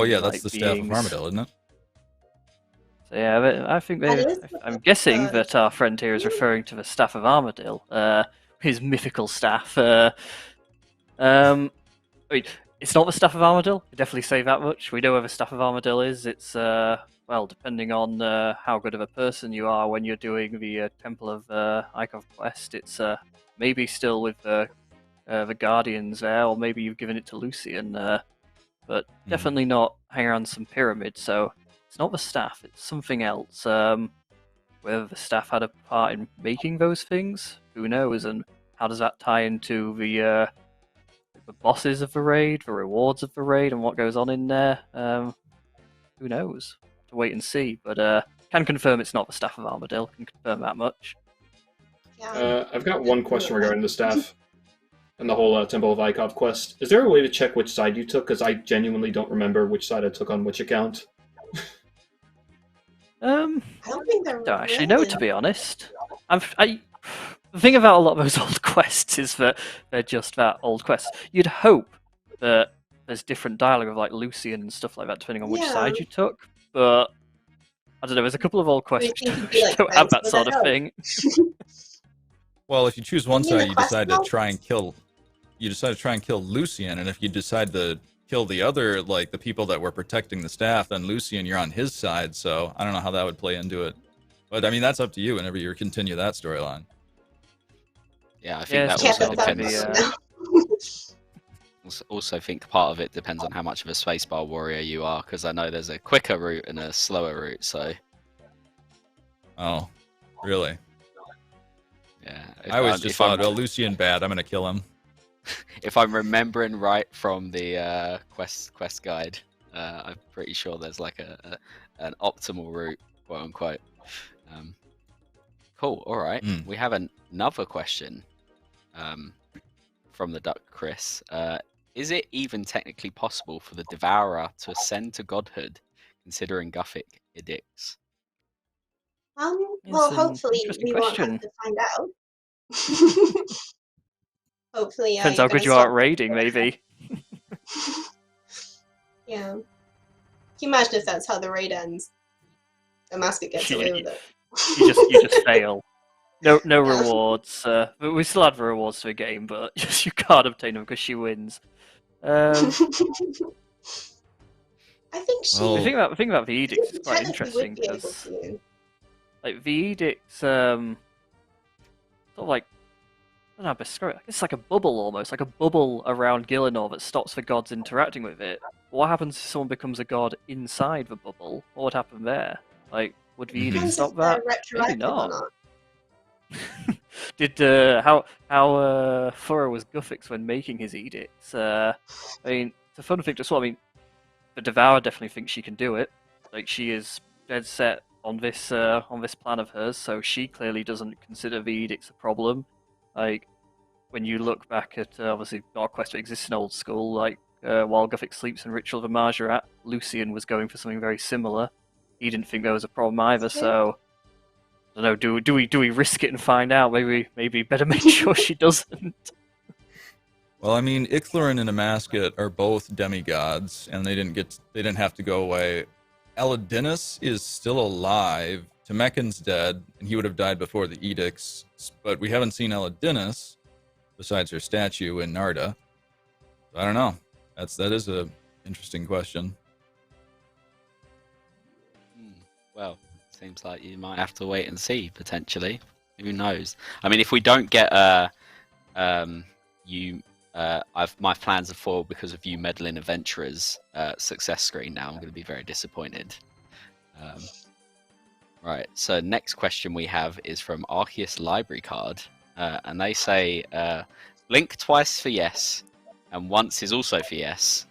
yeah, that's the Staff of Armadyl, isn't it? So yeah, I think I'm guessing that our friend here is referring to the Staff of Armadyl, his mythical staff. I mean, it's not the Staff of Armadyl. We definitely say that much. We know where the Staff of Armadyl is. It's well, depending on how good of a person you are when you're doing the Temple of Icov quest. It's maybe still with the Guardians there, or maybe you've given it to Lucian. But definitely not hang around some pyramid. So it's not the staff, it's something else. Whether the staff had a part in making those things, who knows? And how does that tie into the bosses of the raid, the rewards of the raid, and what goes on in there? Who knows? To wait and see. But can confirm it's not the Staff of Armadyl. Can confirm that much. Yeah. I've got one question regarding the staff and the whole Temple of Icov quest. Is there a way to check which side you took? Because I genuinely don't remember which side I took on which account. I don't think there don't actually know, to be honest. The thing about a lot of those old quests is that they're just that, old quests. You'd hope that there's different dialogue of like Lucian and stuff like that, depending on which side you took. But I don't know. There's a couple of old quests which don't have that sort of thing. Well, if you choose one side, you decide to try and kill. You decide to try and kill Lucian, and if you decide to kill the other, like the people that were protecting the staff, then Lucian, you're on his side. So I don't know how that would play into it. But I mean, that's up to you whenever you continue that storyline. Yeah, I think that also Also think part of it depends on how much of a spacebar warrior you are, because I know there's a quicker route and a slower route. So. Oh, really? Yeah. I always just thought, oh, Lucian bad. I'm gonna kill him. If I'm remembering right from the quest guide, I'm pretty sure there's like an optimal route, quote unquote. Cool. All right. We have another question from the Duck Chris. Is it even technically possible for the Devourer to ascend to Godhood, considering Gothic edicts? Well, hopefully we won't have to find out. Hopefully, depends how good you are at raiding, maybe. Yeah. Can you imagine if that's how the raid ends? Amascut gets away with it. you just fail. No rewards. But we still have rewards to a game, but just you can't obtain them because she wins. I think she. The thing about the edicts is quite interesting because, like, the edicts, sort of like, I don't know how to describe it. It's like a bubble almost, like a bubble around Gielinor that stops the gods interacting with it. What happens if someone becomes a god inside the bubble? What would happen there? Like, would the edict stop that? Maybe not. Did how thorough was Guthix when making his edicts? I mean, it's a fun thing to swap. I mean, the Devourer definitely thinks she can do it. Like, she is dead set on this plan of hers, so she clearly doesn't consider the edicts a problem. Like, when you look back at obviously Dark Quest that exists in old school, like while Guthix sleeps in Ritual of the Marjarat, Lucian was going for something very similar. He didn't think there was a problem either, so I don't know. Do we risk it and find out? Maybe better make sure she doesn't. Well, I mean, Icthlarin and Amascut are both demigods, and they didn't have to go away. Aladinus is still alive. Tumeken's dead, and he would have died before the edicts. But we haven't seen Aladinus, besides her statue in Narda. I don't know. That is a interesting question. Well, seems like you might have to wait and see, potentially. Who knows? I mean, if we don't get my plans have foiled because of you meddling adventurers success screen now, I'm going to be very disappointed. Right, so next question we have is from Arceus Library Card, and they say, blink twice for yes, and once is also for yes.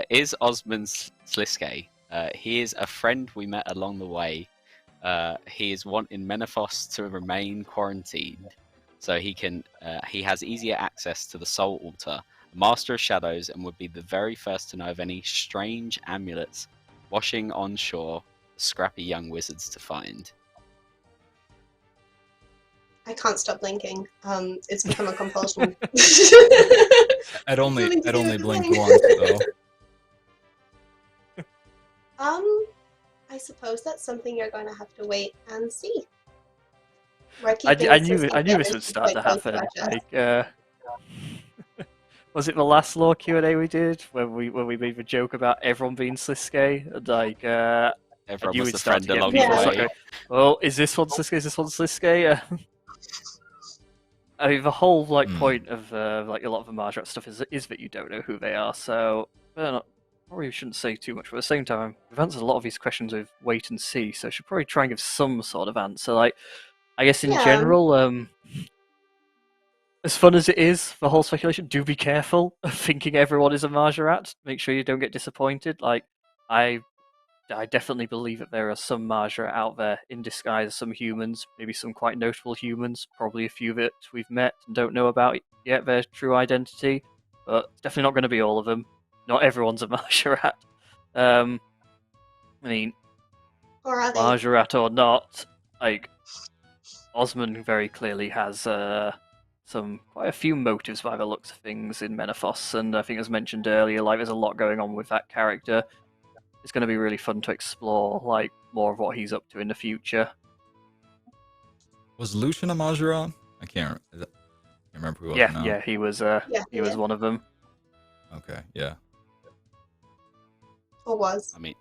Is Osman Sliske? He is a friend we met along the way. He is wanting Menaphos to remain quarantined, so he has easier access to the Soul Altar, a Master of Shadows, and would be the very first to know of any strange amulets washing on shore for scrappy young wizards to find. I can't stop blinking. It's become a compulsion. I'd only blink once though. I suppose that's something you're going to have to wait and see. I knew this would start to happen. Like, was it the last lore Q&A we did when we made the joke about everyone being Sliske? And like, everyone was the friend along the way. Like, well, is this one Sliske? Is this one Sliske? I mean, the whole point of like a lot of the Marjarat stuff is that you don't know who they are. So probably shouldn't say too much, but at the same time, we've answered a lot of these questions with wait and see, so I should probably try and give some sort of answer. Like, I guess in general, as fun as it is, the whole speculation, do be careful of thinking everyone is a Marjarat. Make sure you don't get disappointed. Like, I definitely believe that there are some Marjarat out there in disguise, some humans, maybe some quite notable humans, probably a few that we've met and don't know about yet their true identity, but it's definitely not going to be all of them. Not everyone's a Marjarat. I mean, or are they? Marjarat or not, like, Osman very clearly has quite a few motives by the looks of things in Menaphos, and I think as mentioned earlier, like, there's a lot going on with that character. It's going to be really fun to explore, like, more of what he's up to in the future. Was Lucian a Marjarat? I can't remember who it was now. Yeah, he was. He was one of them. Okay, yeah. Or was? I mean,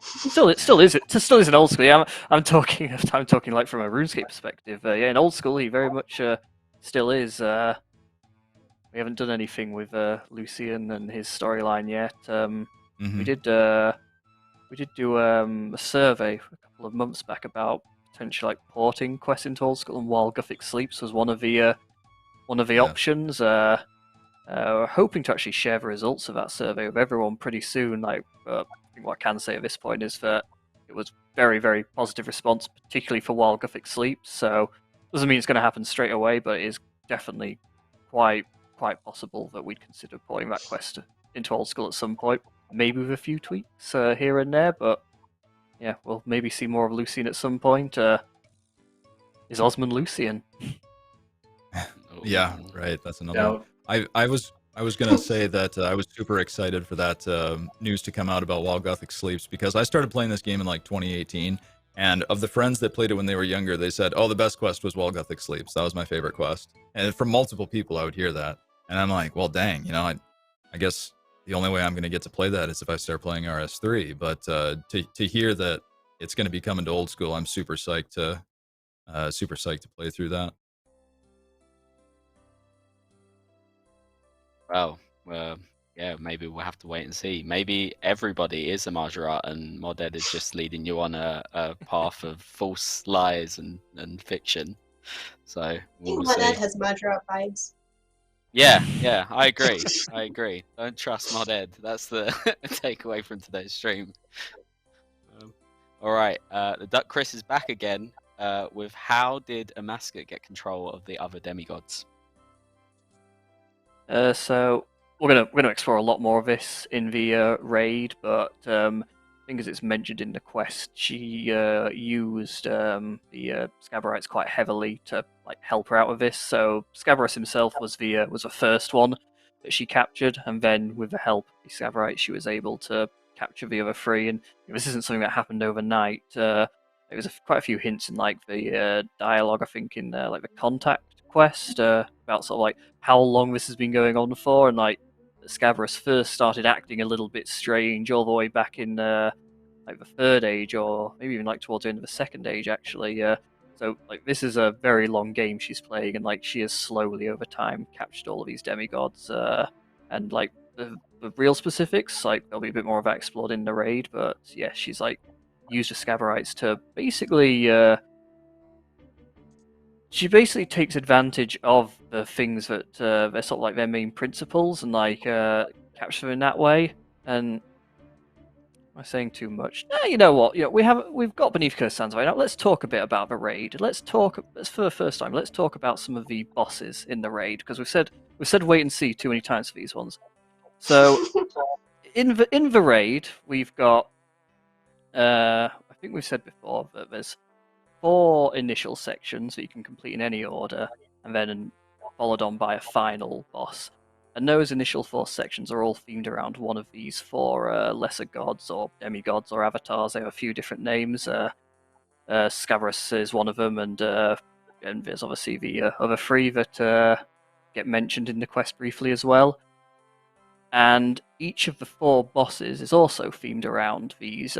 still is an old school. I'm talking like from a RuneScape perspective. Yeah, in old school, he very much still is. I we haven't done anything with Lucian and his storyline yet. Mhm. We did do a survey a couple of months back about potentially like porting Quest into Old School, and while Gothic Sleeps was one of the Yeah. options. We're hoping to actually share the results of that survey with everyone pretty soon. Like, I think what I can say at this point is that it was very, very positive response, particularly for While Gothic Sleeps. So doesn't mean it's going to happen straight away, but it is definitely quite possible that we'd consider porting that quest into Old School at some point. Maybe with a few tweaks here and there, but yeah, we'll maybe see more of Lucian at some point. Is Osman Lucian? Yeah, right. That's another Now, one. I was gonna say that I was super excited for that news to come out about While Gothic Sleeps, because I started playing this game in like 2018, and of the friends that played it when they were younger, they said, "Oh, the best quest was While Gothic Sleeps. That was my favorite quest." And from multiple people, I would hear that, and I'm like, "Well, dang, I guess the only way I'm gonna get to play that is if I start playing RS3." But to hear that it's gonna be coming to Old School, I'm super psyched to play through that. Well, yeah, maybe we'll have to wait and see. Maybe everybody is a Margaret and Moded is just leading you on a path of false lies and fiction. So I we'll think Moded see. has Madra vibes. Yeah, I agree. Don't trust Moded. That's the takeaway from today's stream. All right, the Duck Chris is back again with how did Amascut get control of the other demigods? So we're gonna explore a lot more of this in the raid, but I think as it's mentioned in the quest, she used the Scabberites quite heavily to like help her out with this. So Scaberus himself was the first one that she captured, and then with the help of the Scabberites, she was able to capture the other three. And this isn't something that happened overnight. There was quite a few hints in like the dialogue, I think, in like the contact quest about sort of like how long this has been going on for, and like Scabrous first started acting a little bit strange all the way back in like the third age, or maybe even like towards the end of the second age actually. So like this is a very long game she's playing, and like she has slowly over time captured all of these demigods, and like the real specifics, like there'll be a bit more of that explored in the raid, but yeah, she's like used the Scabberites to basically she basically takes advantage of the things that they're sort of like their main principles, and like capture them in that way. And am I saying too much? You know what? We've got Beneath Cursed Sands right now. Let's talk a bit about the raid. Let's for the first time. Let's talk about some of the bosses in the raid, because we've said wait and see too many times for these ones. So in the raid, we've got I think we've said before that there's 4 initial sections that you can complete in any order, and then followed on by a final boss. And those initial 4 sections are all themed around one of these 4 lesser gods or demigods or avatars. They have a few different names. Scabrous is one of them, and there's obviously the other 3 that get mentioned in the quest briefly as well. And each of the 4 bosses is also themed around these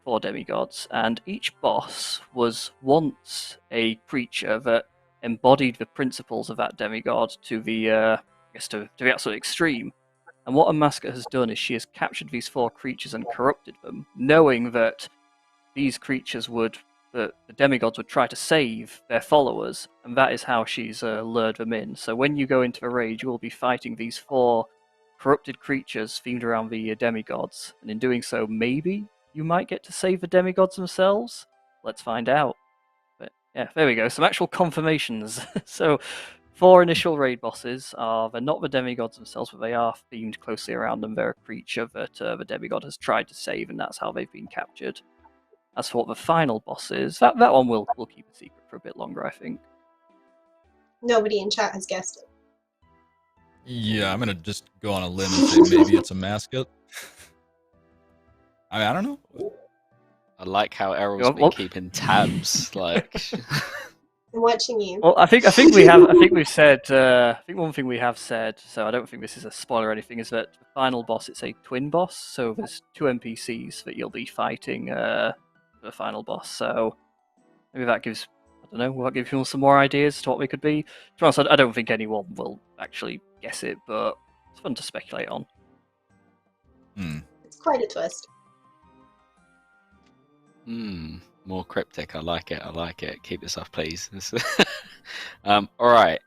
4 demigods, and each boss was once a creature that embodied the principles of that demigod to the to the absolute extreme. And what Amascut has done is she has captured these 4 creatures and corrupted them, knowing that these creatures the demigods would try to save their followers, and that is how she's lured them in. So when you go into the raid, you will be fighting these 4 corrupted creatures themed around the demigods, and in doing so, maybe you might get to save the demigods themselves. Let's find out. But yeah, there we go. Some actual confirmations. So 4 initial raid bosses they're not the demigods themselves, but they are themed closely around them. They're a creature that the demigod has tried to save, and that's how they've been captured. As for what the final boss is, that one we'll keep a secret for a bit longer, I think. Nobody in chat has guessed it. Yeah, I'm gonna just go on a limb and say maybe it's a Amascut. I don't know. I like how Errol's been keeping tabs. Like, I'm watching you. Well, I think we have. I think we've said. I think one thing we have said. So I don't think this is a spoiler or anything. Is that the final boss? It's a twin boss. So there's 2 NPCs that you'll be fighting for the final boss. So maybe that gives. I don't know. Will that give people some more ideas to what we could be? To be honest, I don't think anyone will actually guess it, but it's fun to speculate on. It's quite a twist. More cryptic. I like it. I like it. Keep this up, please. All right,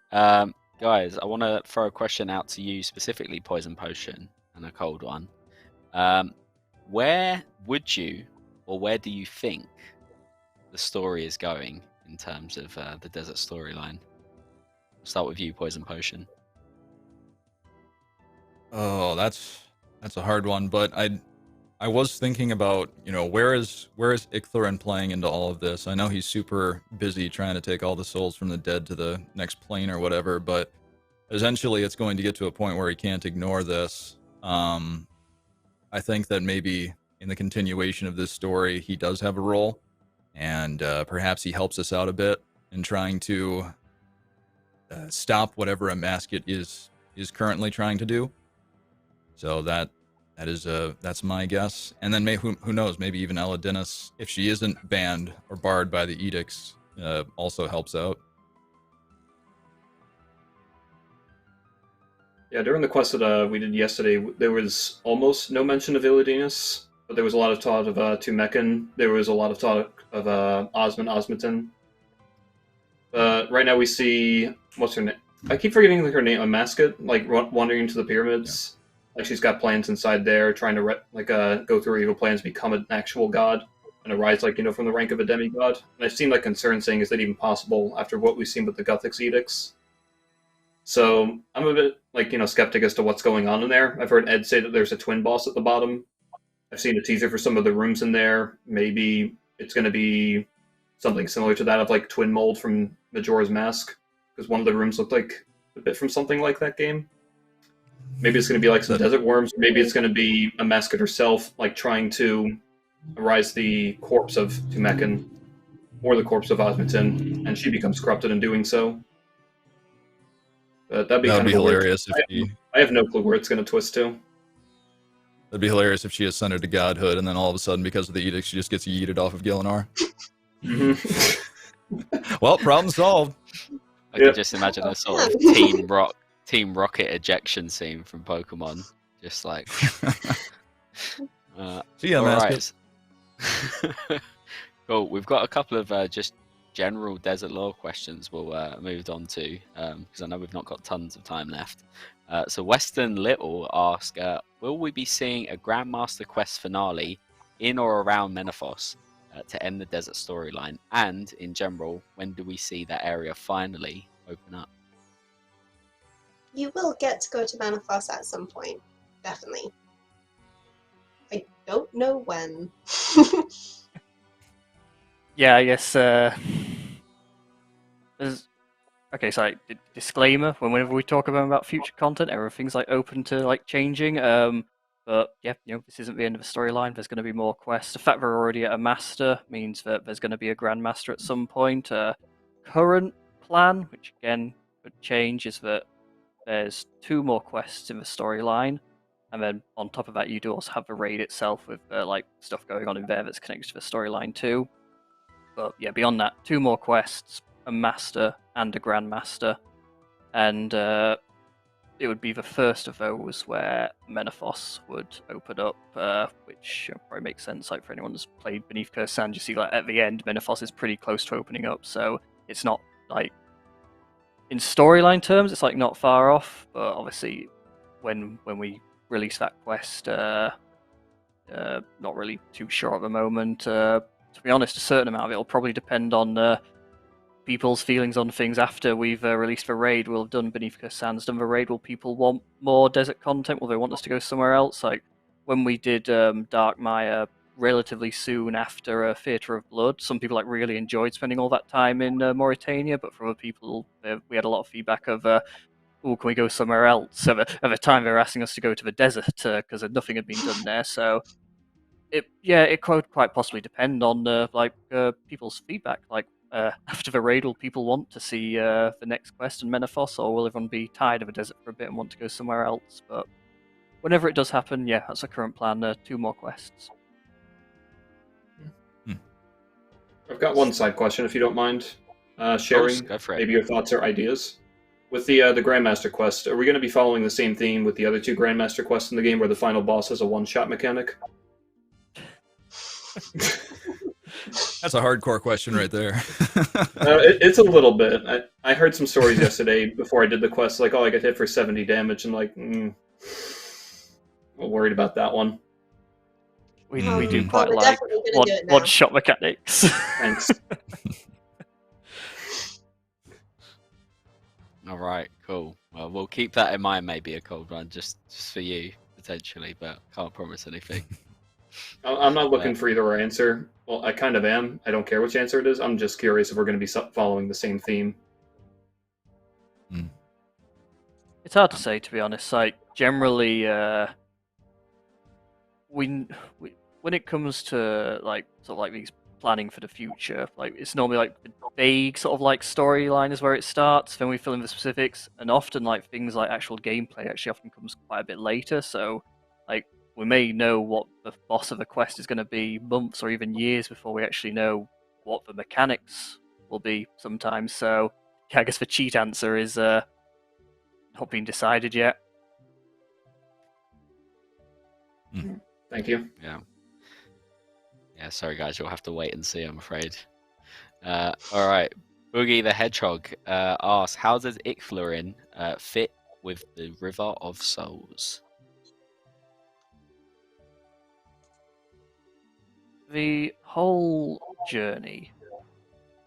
guys. I want to throw a question out to you specifically, PoisonedPotion, and a cold one. Where would you, or where do you think the story is going in terms of the desert storyline? I'll start with you, PoisonedPotion. Oh, that's a hard one, but I was thinking about, where is Icthlarin playing into all of this? I know he's super busy trying to take all the souls from the dead to the next plane or whatever, but essentially it's going to get to a point where he can't ignore this. I think that maybe in the continuation of this story, he does have a role, and perhaps he helps us out a bit in trying to stop whatever Amascut is currently trying to do. So that's my guess. And then who knows, maybe even Eladinis, if she isn't banned or barred by the edicts, also helps out. Yeah, during the quest that we did yesterday, there was almost no mention of Eladinis, but there was a lot of talk of Tumeken. There was a lot of talk of Osmumtem. Right now we see, what's her name? I keep forgetting her name, Amascut, like wandering into the pyramids. Yeah. Like she's got plans inside there, trying to go through her evil plans, become an actual god, and arise from the rank of a demigod. And I've seen concerns saying, is that even possible after what we've seen with the Gothic's edicts? So I'm a bit skeptic as to what's going on in there. I've heard Ed say that there's a twin boss at the bottom. I've seen a teaser for some of the rooms in there. Maybe it's going to be something similar to that of Twin Mold from Majora's Mask, because one of the rooms looked like a bit from something like that game. Maybe it's going to be some desert worms. Maybe it's going to be Amascut herself, trying to arise the corpse of Tumeken or the corpse of Osmumtem, and she becomes corrupted in doing so. That'd be hilarious I have no clue where it's going to twist to. That'd be hilarious if she ascended to godhood, and then all of a sudden, because of the edict, she just gets yeeted off of Gilinar. Well, problem solved. I can just imagine a sort of Team Rocket ejection scene from Pokemon. Just see ya, Amascut. Right. Cool. We've got a couple of just general desert lore questions we'll move on to, because I know we've not got tons of time left. So Western Little asks, will we be seeing a Grandmaster quest finale in or around Menaphos to end the desert storyline? And in general, when do we see that area finally open up? You will get to go to Menaphos at some point, definitely. I don't know when. Yeah, I guess okay, so disclaimer, whenever we talk about future content, everything's open to changing. But yeah, this isn't the end of the storyline. There's going to be more quests. The fact we're already at a master means that there's going to be a Grandmaster at some point. Current plan, which again could change, is that there's 2 more quests in the storyline, and then on top of that, you do also have the raid itself with stuff going on in there that's connected to the storyline too. But yeah, beyond that, 2 more quests, a master and a Grandmaster, and it would be the first of those where Menaphos would open up, which probably makes sense. For anyone who's played Beneath Cursed Sand, you see at the end, Menaphos is pretty close to opening up, so it's not in storyline terms, it's not far off. But obviously, when we release that quest, not really too sure at the moment. To be honest, a certain amount of it will probably depend on people's feelings on things after we've released the raid. We'll have done Beneath Cursed Sands, done the raid. Will people want more desert content? Will they want us to go somewhere else? When we did Dark Maya relatively soon after Theatre of Blood, some people really enjoyed spending all that time in Mauritania, but for other people, we had a lot of feedback of, can we go somewhere else? At the time, they were asking us to go to the desert because nothing had been done there. So it could quite possibly depend on people's feedback. After the raid, will people want to see the next quest in Menaphos, or will everyone be tired of the desert for a bit and want to go somewhere else? But whenever it does happen, yeah, that's the current plan. 2 more quests. I've got one side question, if you don't mind sharing. Go for it. Maybe your thoughts or ideas. With the Grandmaster quest, are we going to be following the same theme with the other 2 Grandmaster quests in the game, where the final boss has a one-shot mechanic? That's a hardcore question right there. It's a little bit. I heard some stories yesterday before I did the quest, like, oh, I got hit for 70 damage, and like, I'm worried about that one. We do we're quite like definitely gonna do it now. one-shot mechanics. Thanks. All right, cool. Well, we'll keep that in mind. Maybe a cold run just for you potentially, but can't promise anything. I'm not looking for either answer. Well, I kind of am. I don't care which answer it is. I'm just curious if we're going to be following the same theme. It's hard to say, to be honest. Like, generally, when it comes to like sort of like these planning for the future, like it's normally like the vague sort of like storyline is where it starts. Then we fill in the specifics, and often like things like actual gameplay actually often comes quite a bit later. So, like, we may know what the boss of a quest is going to be months or even years before we actually know what the mechanics will be sometimes. So, yeah, I guess the cheat answer is not being decided yet. Thank you. Yeah, sorry guys, you'll have to wait and see, I'm afraid. All right, Boogie the Hedgehog asks, how does Icthlarin fit with the River of Souls? The whole journey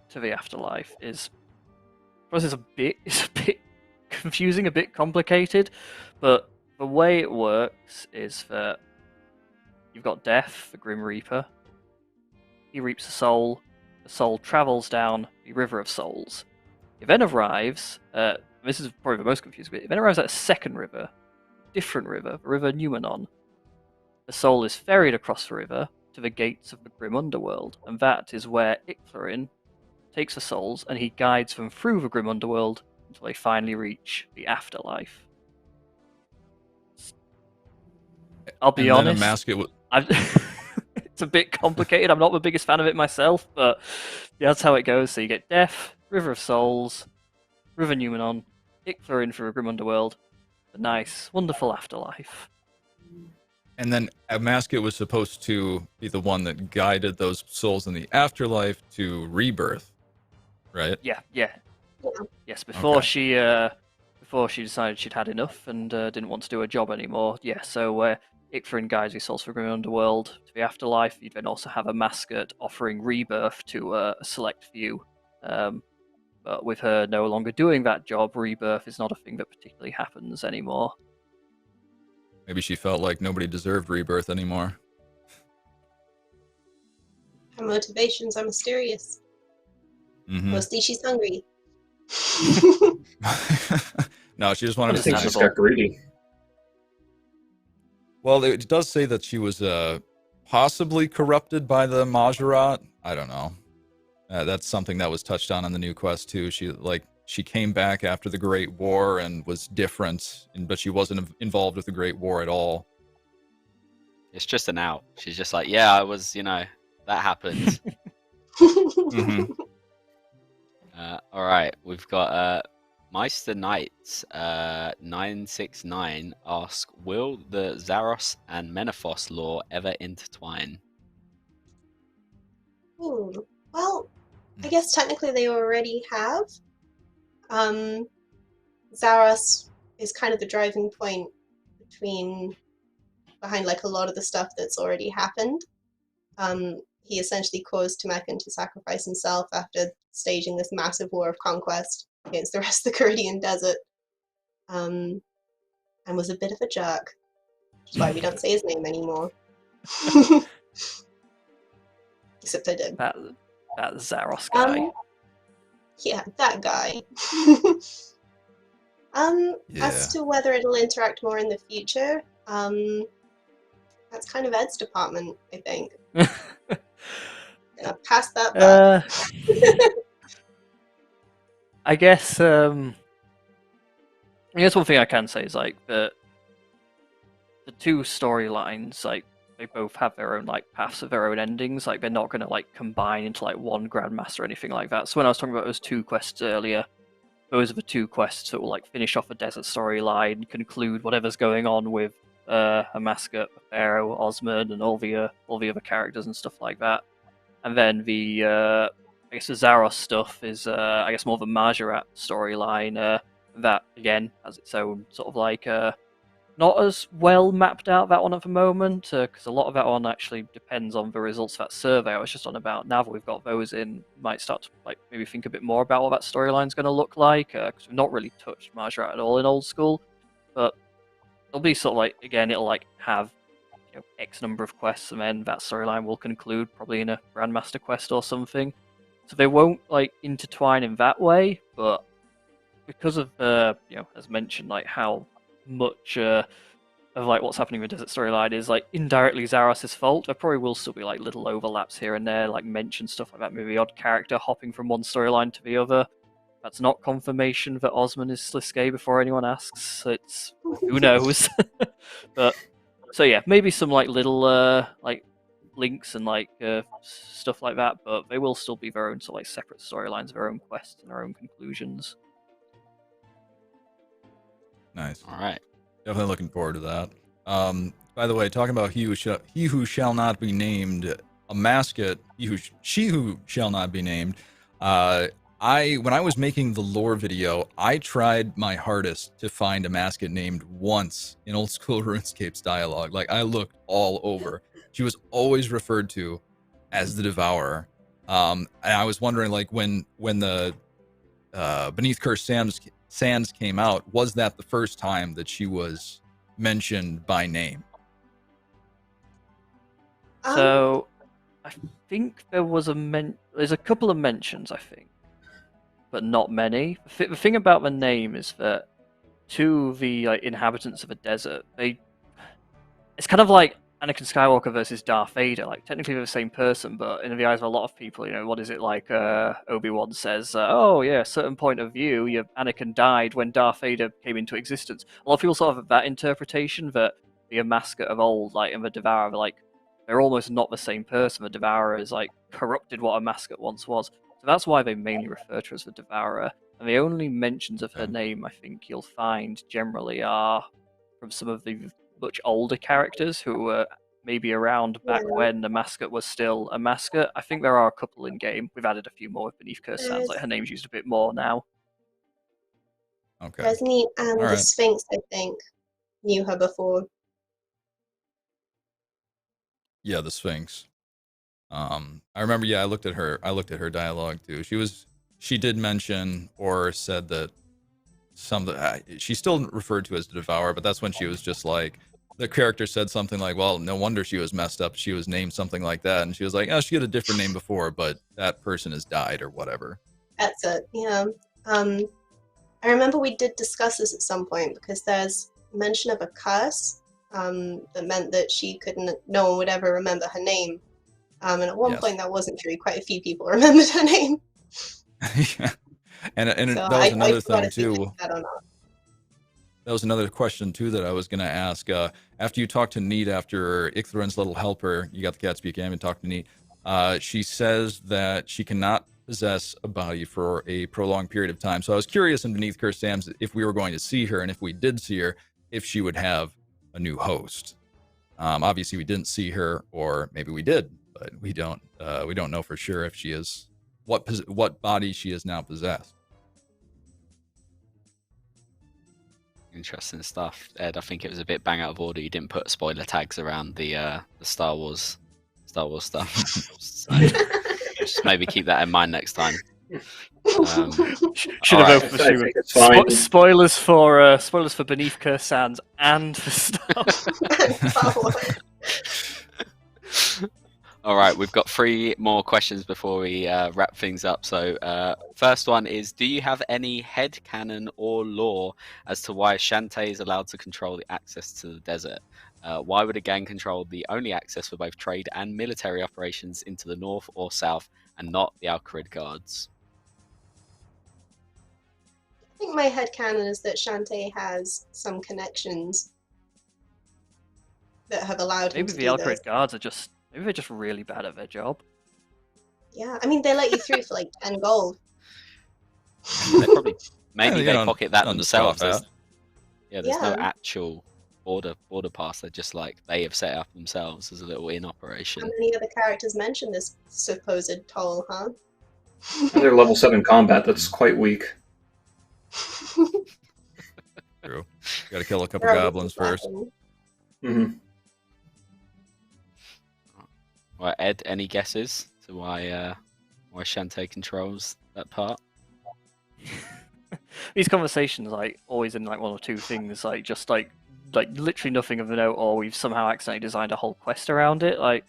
to the afterlife is, I suppose, it's a bit confusing, a bit complicated, but the way it works is that you've got Death, the Grim Reaper. He reaps the soul travels down the River of Souls. It then arrives, this is probably the most confusing bit, it then arrives at a second river, different river, the River Numenon. The soul is ferried across the river to the gates of the Grim Underworld, and that is where Icthlarin takes the souls and he guides them through the Grim Underworld until they finally reach the afterlife. I'll be honest, it's a bit complicated. I'm not the biggest fan of it myself, but yeah, that's how it goes. So you get Death, River of Souls, River Numenon, Icthlarin through the Grim Underworld, a nice, wonderful afterlife. And then Amascut was supposed to be the one that guided those souls in the afterlife to rebirth, right? Yeah. Yes, before she decided she'd had enough and didn't want to do her job anymore. Yeah, so Icthlarin guides his souls for the Grim Underworld to the afterlife. You'd then also have Amascut offering rebirth to a select few. But with her no longer doing that job, rebirth is not a thing that particularly happens anymore. Maybe she felt like nobody deserved rebirth anymore. Her motivations are mysterious. Mm-hmm. Mostly she's hungry. No, she just wanted I to think she just got greedy. Well, it does say that she was possibly corrupted by the Majorat. I don't know. That's something that was touched on in the new quest too. She came back after the Great War and was different, but she wasn't involved with the Great War at all. It's just an out. She's just like, yeah, I was, that happened. Mm-hmm. All right, we've got Meister Knights 969 ask, will the Zaros and Menaphos lore ever intertwine? Well, I guess technically they already have. Zaros is kind of the driving point behind like a lot of the stuff that's already happened. He essentially caused Tumeken to sacrifice himself after staging this massive war of conquest against the rest of the Caridian desert, and was a bit of a jerk, which is why we don't say his name anymore. Except I did. That Zaros guy. Yeah, that guy. Yeah. As to whether it'll interact more in the future, that's kind of Ed's department, I think. Pass that back. I guess one thing I can say is like the two storylines, like they both have their own like paths of their own endings. Like they're not going to like combine into like one Grandmaster or anything like that. So when I was talking about those two quests earlier, those are the two quests that will like finish off a desert storyline, conclude whatever's going on with Amascut, Pharaoh, Osman, and all the other characters and stuff like that. And then the I guess the Zaros stuff is I guess more of a Majorat storyline. That again has its own sort of like not as well mapped out, that one at the moment, because a lot of that one actually depends on the results of that survey I was just on about. Now that we've got those in, might start to like maybe think a bit more about what that storyline's going to look like, because we've not really touched Majorat at all in Old School. But it'll be sort of like, again, it'll like have X number of quests, and then that storyline will conclude probably in a Grandmaster quest or something. So they won't like intertwine in that way, but because of as mentioned, like how much of like what's happening with the Desert storyline is like indirectly Zaros' fault. There probably will still be like little overlaps here and there, like mention stuff like that, maybe odd character hopping from one storyline to the other. That's not confirmation that Osman is Sliske before anyone asks. It's who knows. But so yeah, maybe some like little like links and like stuff like that, but they will still be their own sort of like separate storylines, their own quests and their own conclusions. Nice. All right. Definitely looking forward to that. By the way, talking about he who shall not be named, Amascut, she who shall not be named. When I was making the lore video, I tried my hardest to find Amascut named once in Old School RuneScape's dialogue. Like I looked all over. She was always referred to as the Devourer. And I was wondering, like when the Beneath Cursed Sands came out, was that the first time that she was mentioned by name? So I think there was there's a couple of mentions, I think, but not many. The thing about the name is that to the like, inhabitants of a desert, it's kind of like Anakin Skywalker versus Darth Vader. Like technically they're the same person, but in the eyes of a lot of people, what is it like? Obi-Wan says, "Oh yeah, a certain point of view, Anakin died when Darth Vader came into existence." A lot of people sort of have that interpretation that the Amascut of old, like, and the Devourer, like, they're almost not the same person. The Devourer is like corrupted what Amascut once was. So that's why they mainly refer to her as the Devourer. And the only mentions of her name I think you'll find generally are from some of the much older characters who were maybe around back when Amascut was still Amascut. I think there are a couple in game. We've added a few more with Beneath Cursed Sands. Like her name's used a bit more now. Okay. Resney and the right. Sphinx, I think, knew her before. Yeah, the Sphinx. I remember. Yeah, I looked at her dialogue too. She did mention or said that she's still referred to as the Devourer, but that's when she was just like, the character said something like, well, no wonder she was messed up. She was named something like that. And she was like, oh, she had a different name before, but that person has died or whatever. That's it, yeah. I remember we did discuss this at some point because there's mention of a curse that meant that no one would ever remember her name. And at one point that wasn't true. Quite a few people remembered her name. Yeah. And so that was another thing too. That was another question too that I was gonna ask. After you talked to Neat, after Icthlarin's little helper, you got the cat speak game and talked to Neat. She says that she cannot possess a body for a prolonged period of time. So I was curious in Beneath Cursed Sands if we were going to see her, and if we did see her, if she would have a new host. Obviously we didn't see her, or maybe we did, but we don't know for sure if she is what body she is now possessed. Interesting stuff, Ed. I think it was a bit bang out of order. You didn't put spoiler tags around the Star Wars stuff. So just maybe keep that in mind next time. Should have opened spoilers for Beneath Cursed Sands and for Star Wars. All right, we've got 3 more questions before we wrap things up. So first one is, do you have any headcanon or lore as to why Shantay is allowed to control the access to the desert? Why would a gang control the only access for both trade and military operations into the north or south and not the Al-Qarid guards? I think my headcanon is that Shantay has some connections that have allowed him to do this. Maybe the Al-Qarid guards maybe they're just really bad at their job. Yeah, I mean, they let you through for like 10 gold. maybe they pocket that nothing to themselves. scoff at. There's no Yeah. actual border pass. They're just like they have set up themselves as a little in How operation. many other characters mention this supposed toll, huh? And they're level 7 combat. That's quite weak. True. Got to kill a couple They're all goblins first. weapons. Hmm. Right, Ed, any guesses to why Shantay controls that part? These conversations like always in like one or two things, like just like literally nothing of note, or we've somehow accidentally designed a whole quest around it. Like,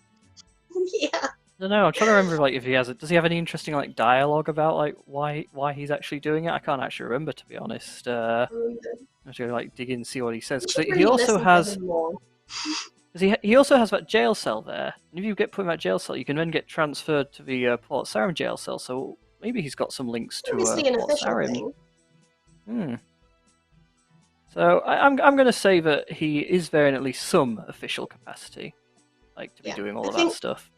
Yeah. I don't know. I'm trying to remember like if he has does he have any interesting like dialogue about like why he's actually doing it? I can't actually remember, to be honest. I have to like dig in and see what he says. 'Cause he also has he also has that jail cell there, and if you get put in that jail cell, you can then get transferred to the Port Sarim jail cell. So maybe he's got some links to Obviously an Port official Sarim. thing. So I'm going to say that he is there in at least some official capacity, like to be Yeah. doing all I of think- that stuff.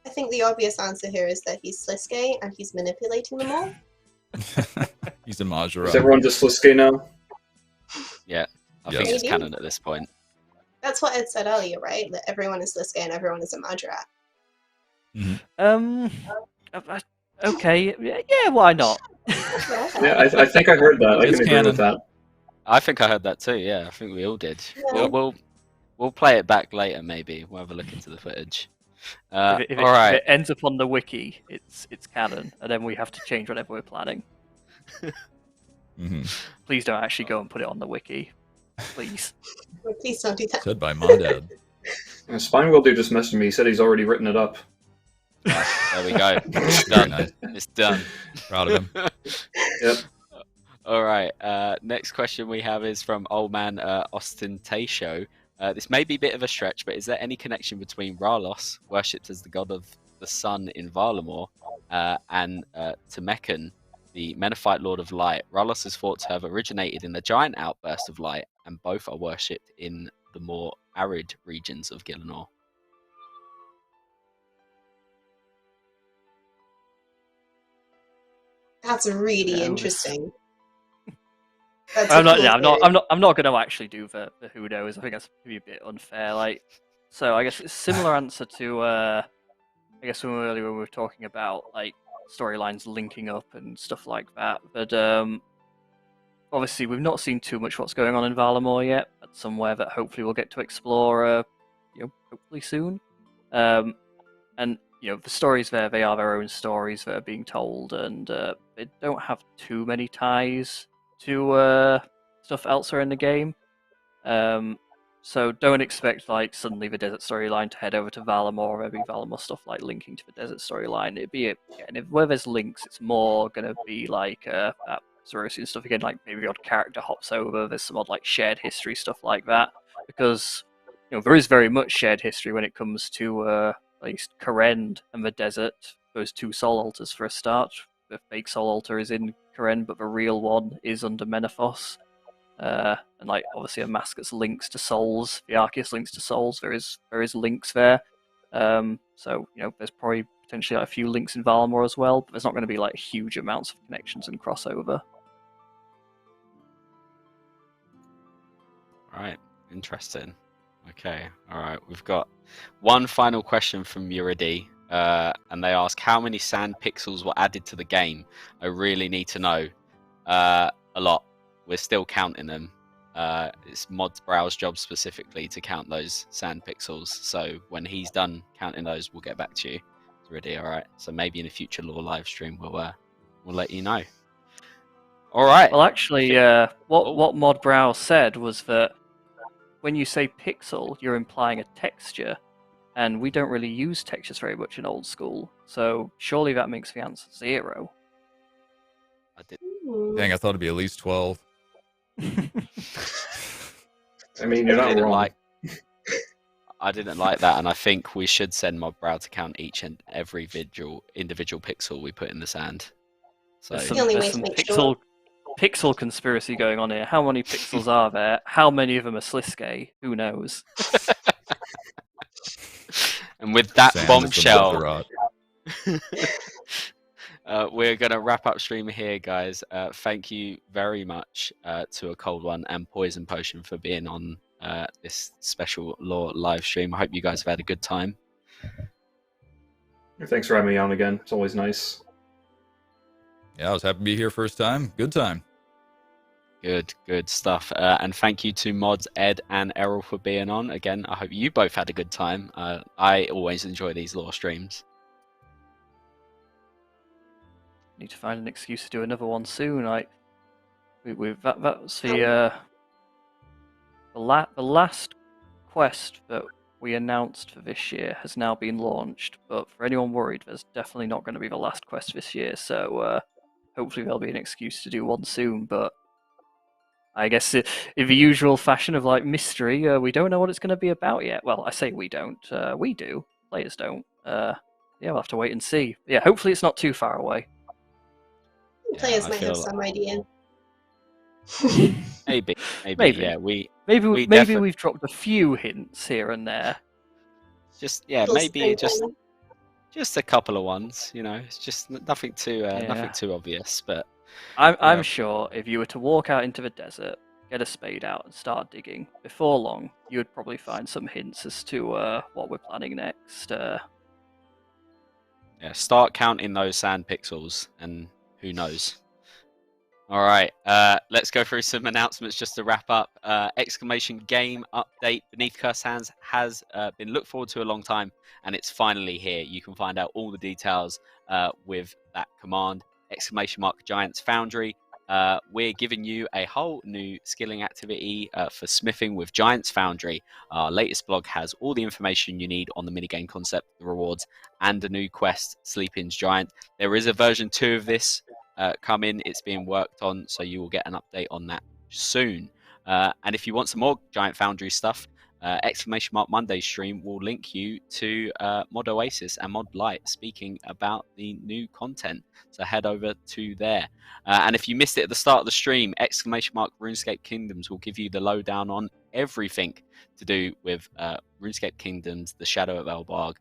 I think the obvious answer here is that he's Sliske and he's manipulating them all. He's a Is Majora. everyone just Sliske now? I think Yes. it's canon at this point. That's what Ed said earlier, right? That everyone is Sliske and everyone is a Majorat. Okay, yeah, why not? Yeah, I think I heard that. I It's can agree canon. with that. I think I heard that too. Yeah, I think we all did. Yeah. We'll play it back later. Maybe we'll have a look into the footage. If All right. it ends up on the wiki, it's canon, and then we have to change whatever we're planning. Please don't actually go and put it on the wiki, please. Please don't do that. Said by my dad. Spine Welder just messaged me. He said he's already written it up. There we go. It's done. Nice. It's done. Proud of him. Yep. All right. Next question we have is from Old Man Ostentatio. This may be a bit of a stretch, but is there any connection between Ralos, worshipped as the god of the sun in Varlamore, and Tumeken, the Menaphite Lord of Light? Ralos is thought to have originated in the giant outburst of light, and both are worshipped in the more arid regions of Gielinor. That's really No. interesting. That's I'm a not. cool Yeah, theory. I'm not going to actually do the who knows. I think that's maybe a bit unfair. Like, so I guess it's a similar answer to I guess when earlier when we were talking about like storylines linking up and stuff like that. But obviously we've not seen too much what's going on in Varlamore yet. But somewhere that hopefully we'll get to explore. Hopefully soon. And the stories there, they are their own stories that are being told, and they don't have too many ties to stuff elsewhere in the game. So don't expect like suddenly the desert storyline to head over to Varlamore, or maybe Varlamore stuff like linking to the desert storyline. It'd be and if where there's links, it's more gonna be like that Zarosian stuff again, like maybe the odd character hops over. There's some odd like shared history stuff like that, because there is very much shared history when it comes to at least Karen and the desert. Those two soul altars for a start. The fake soul altar is in Karen, but the real one is under Menaphos. And like obviously Amascuts links to souls, the Arceus links to souls. There is links there. So there's probably potentially like a few links in Varlamore as well, but there's not going to be like huge amounts of connections and crossover. Right, interesting. Okay, all right. We've got one final question from Euridi, and they ask how many sand pixels were added to the game. I really need to know. A lot. We're still counting them. It's Mods Brow's job specifically to count those sand pixels. So when he's done counting those, we'll get back to you. Euridi, all right. So maybe in a future lore live stream, we'll let you know. All right. Well, actually, what Mod Brow said was that when you say pixel, you're implying a texture, and we don't really use textures very much in old school, so surely that makes the answer 0. I did. Dang, I thought it'd be at least 12. I mean, you're not wrong. I didn't like that, and I think we should send Mod Brow to count each and every individual pixel we put in the sand. So There's The only way there's to some make sure. pixel conspiracy going on here. How many pixels are there? How many of them are Sliske? Who knows? and with that Sand is the bombshell, Montserrat. we're going to wrap up stream here, guys. Thank you very much to A Cold One and PoisonedPotion for being on this special lore live stream. I hope you guys have had a good time. Thanks for having me on again. It's always nice. Yeah, I was happy to be here first time. Good time. Good stuff. And thank you to Mods, Ed, and Errol for being on. Again, I hope you both had a good time. I always enjoy these lore streams. Need to find an excuse to do another one soon. That's the last quest that we announced for this year has now been launched. But for anyone worried, there's definitely not going to be the last quest this year. So hopefully there'll be an excuse to do one soon. But I guess in the usual fashion of like mystery, we don't know what it's going to be about yet. Well, I say we don't. We do. Players don't. Yeah, we'll have to wait and see. Yeah, hopefully it's not too far away. Players might have some idea. Maybe. Yeah, maybe we've dropped a few hints here and there. Maybe just a couple of ones. You know, it's just nothing too obvious. But I'm sure if you were to walk out into the desert, get a spade out, and start digging, before long you would probably find some hints as to what we're planning next. Start counting those sand pixels, and who knows. All right, let's go through some announcements just to wrap up. Exclamation game update. Beneath Cursed Hands has been looked forward to a long time, and it's finally here. You can find out all the details with that command. Exclamation mark Giants Foundry. We're giving you a whole new skilling activity for smithing with Giants Foundry. Our latest blog has all the information you need on the minigame concept, the rewards, and a new quest, Sleeping's Giant. There is a version 2 of this coming. It's being worked on, so you will get an update on that soon. And if you want some more Giant Foundry stuff, exclamation mark Monday stream will link you to Mod Oasis and Mod Light speaking about the new content. So head over to there. And if you missed it at the start of the stream, exclamation mark RuneScape Kingdoms will give you the lowdown on everything to do with RuneScape Kingdoms, the Shadow of Elvarg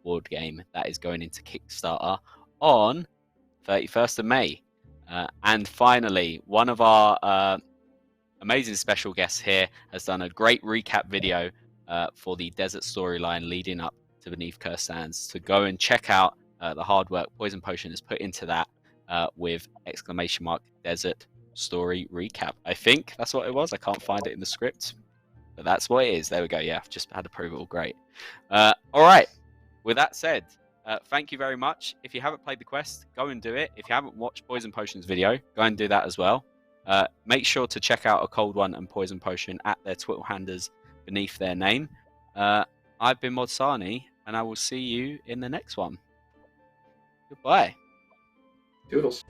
board game that is going into Kickstarter on 31st of May. And finally, one of our amazing special guests here has done a great recap video for the desert storyline leading up to Beneath Cursed Sands. To go and check out the hard work PoisonedPotion has put into that with exclamation mark desert story recap. I think that's what it was. I can't find it in the script, but that's what it is. There we go. Yeah, I've just had to prove it all. Great. All right. With that said, thank you very much. If you haven't played the quest, go and do it. If you haven't watched PoisonedPotion's video, go and do that as well. Make sure to check out A Cold One and PoisonedPotion at their Twitter handles beneath their name. I've been Mods Sarnie, and I will see you in the next one. Goodbye. Doodles.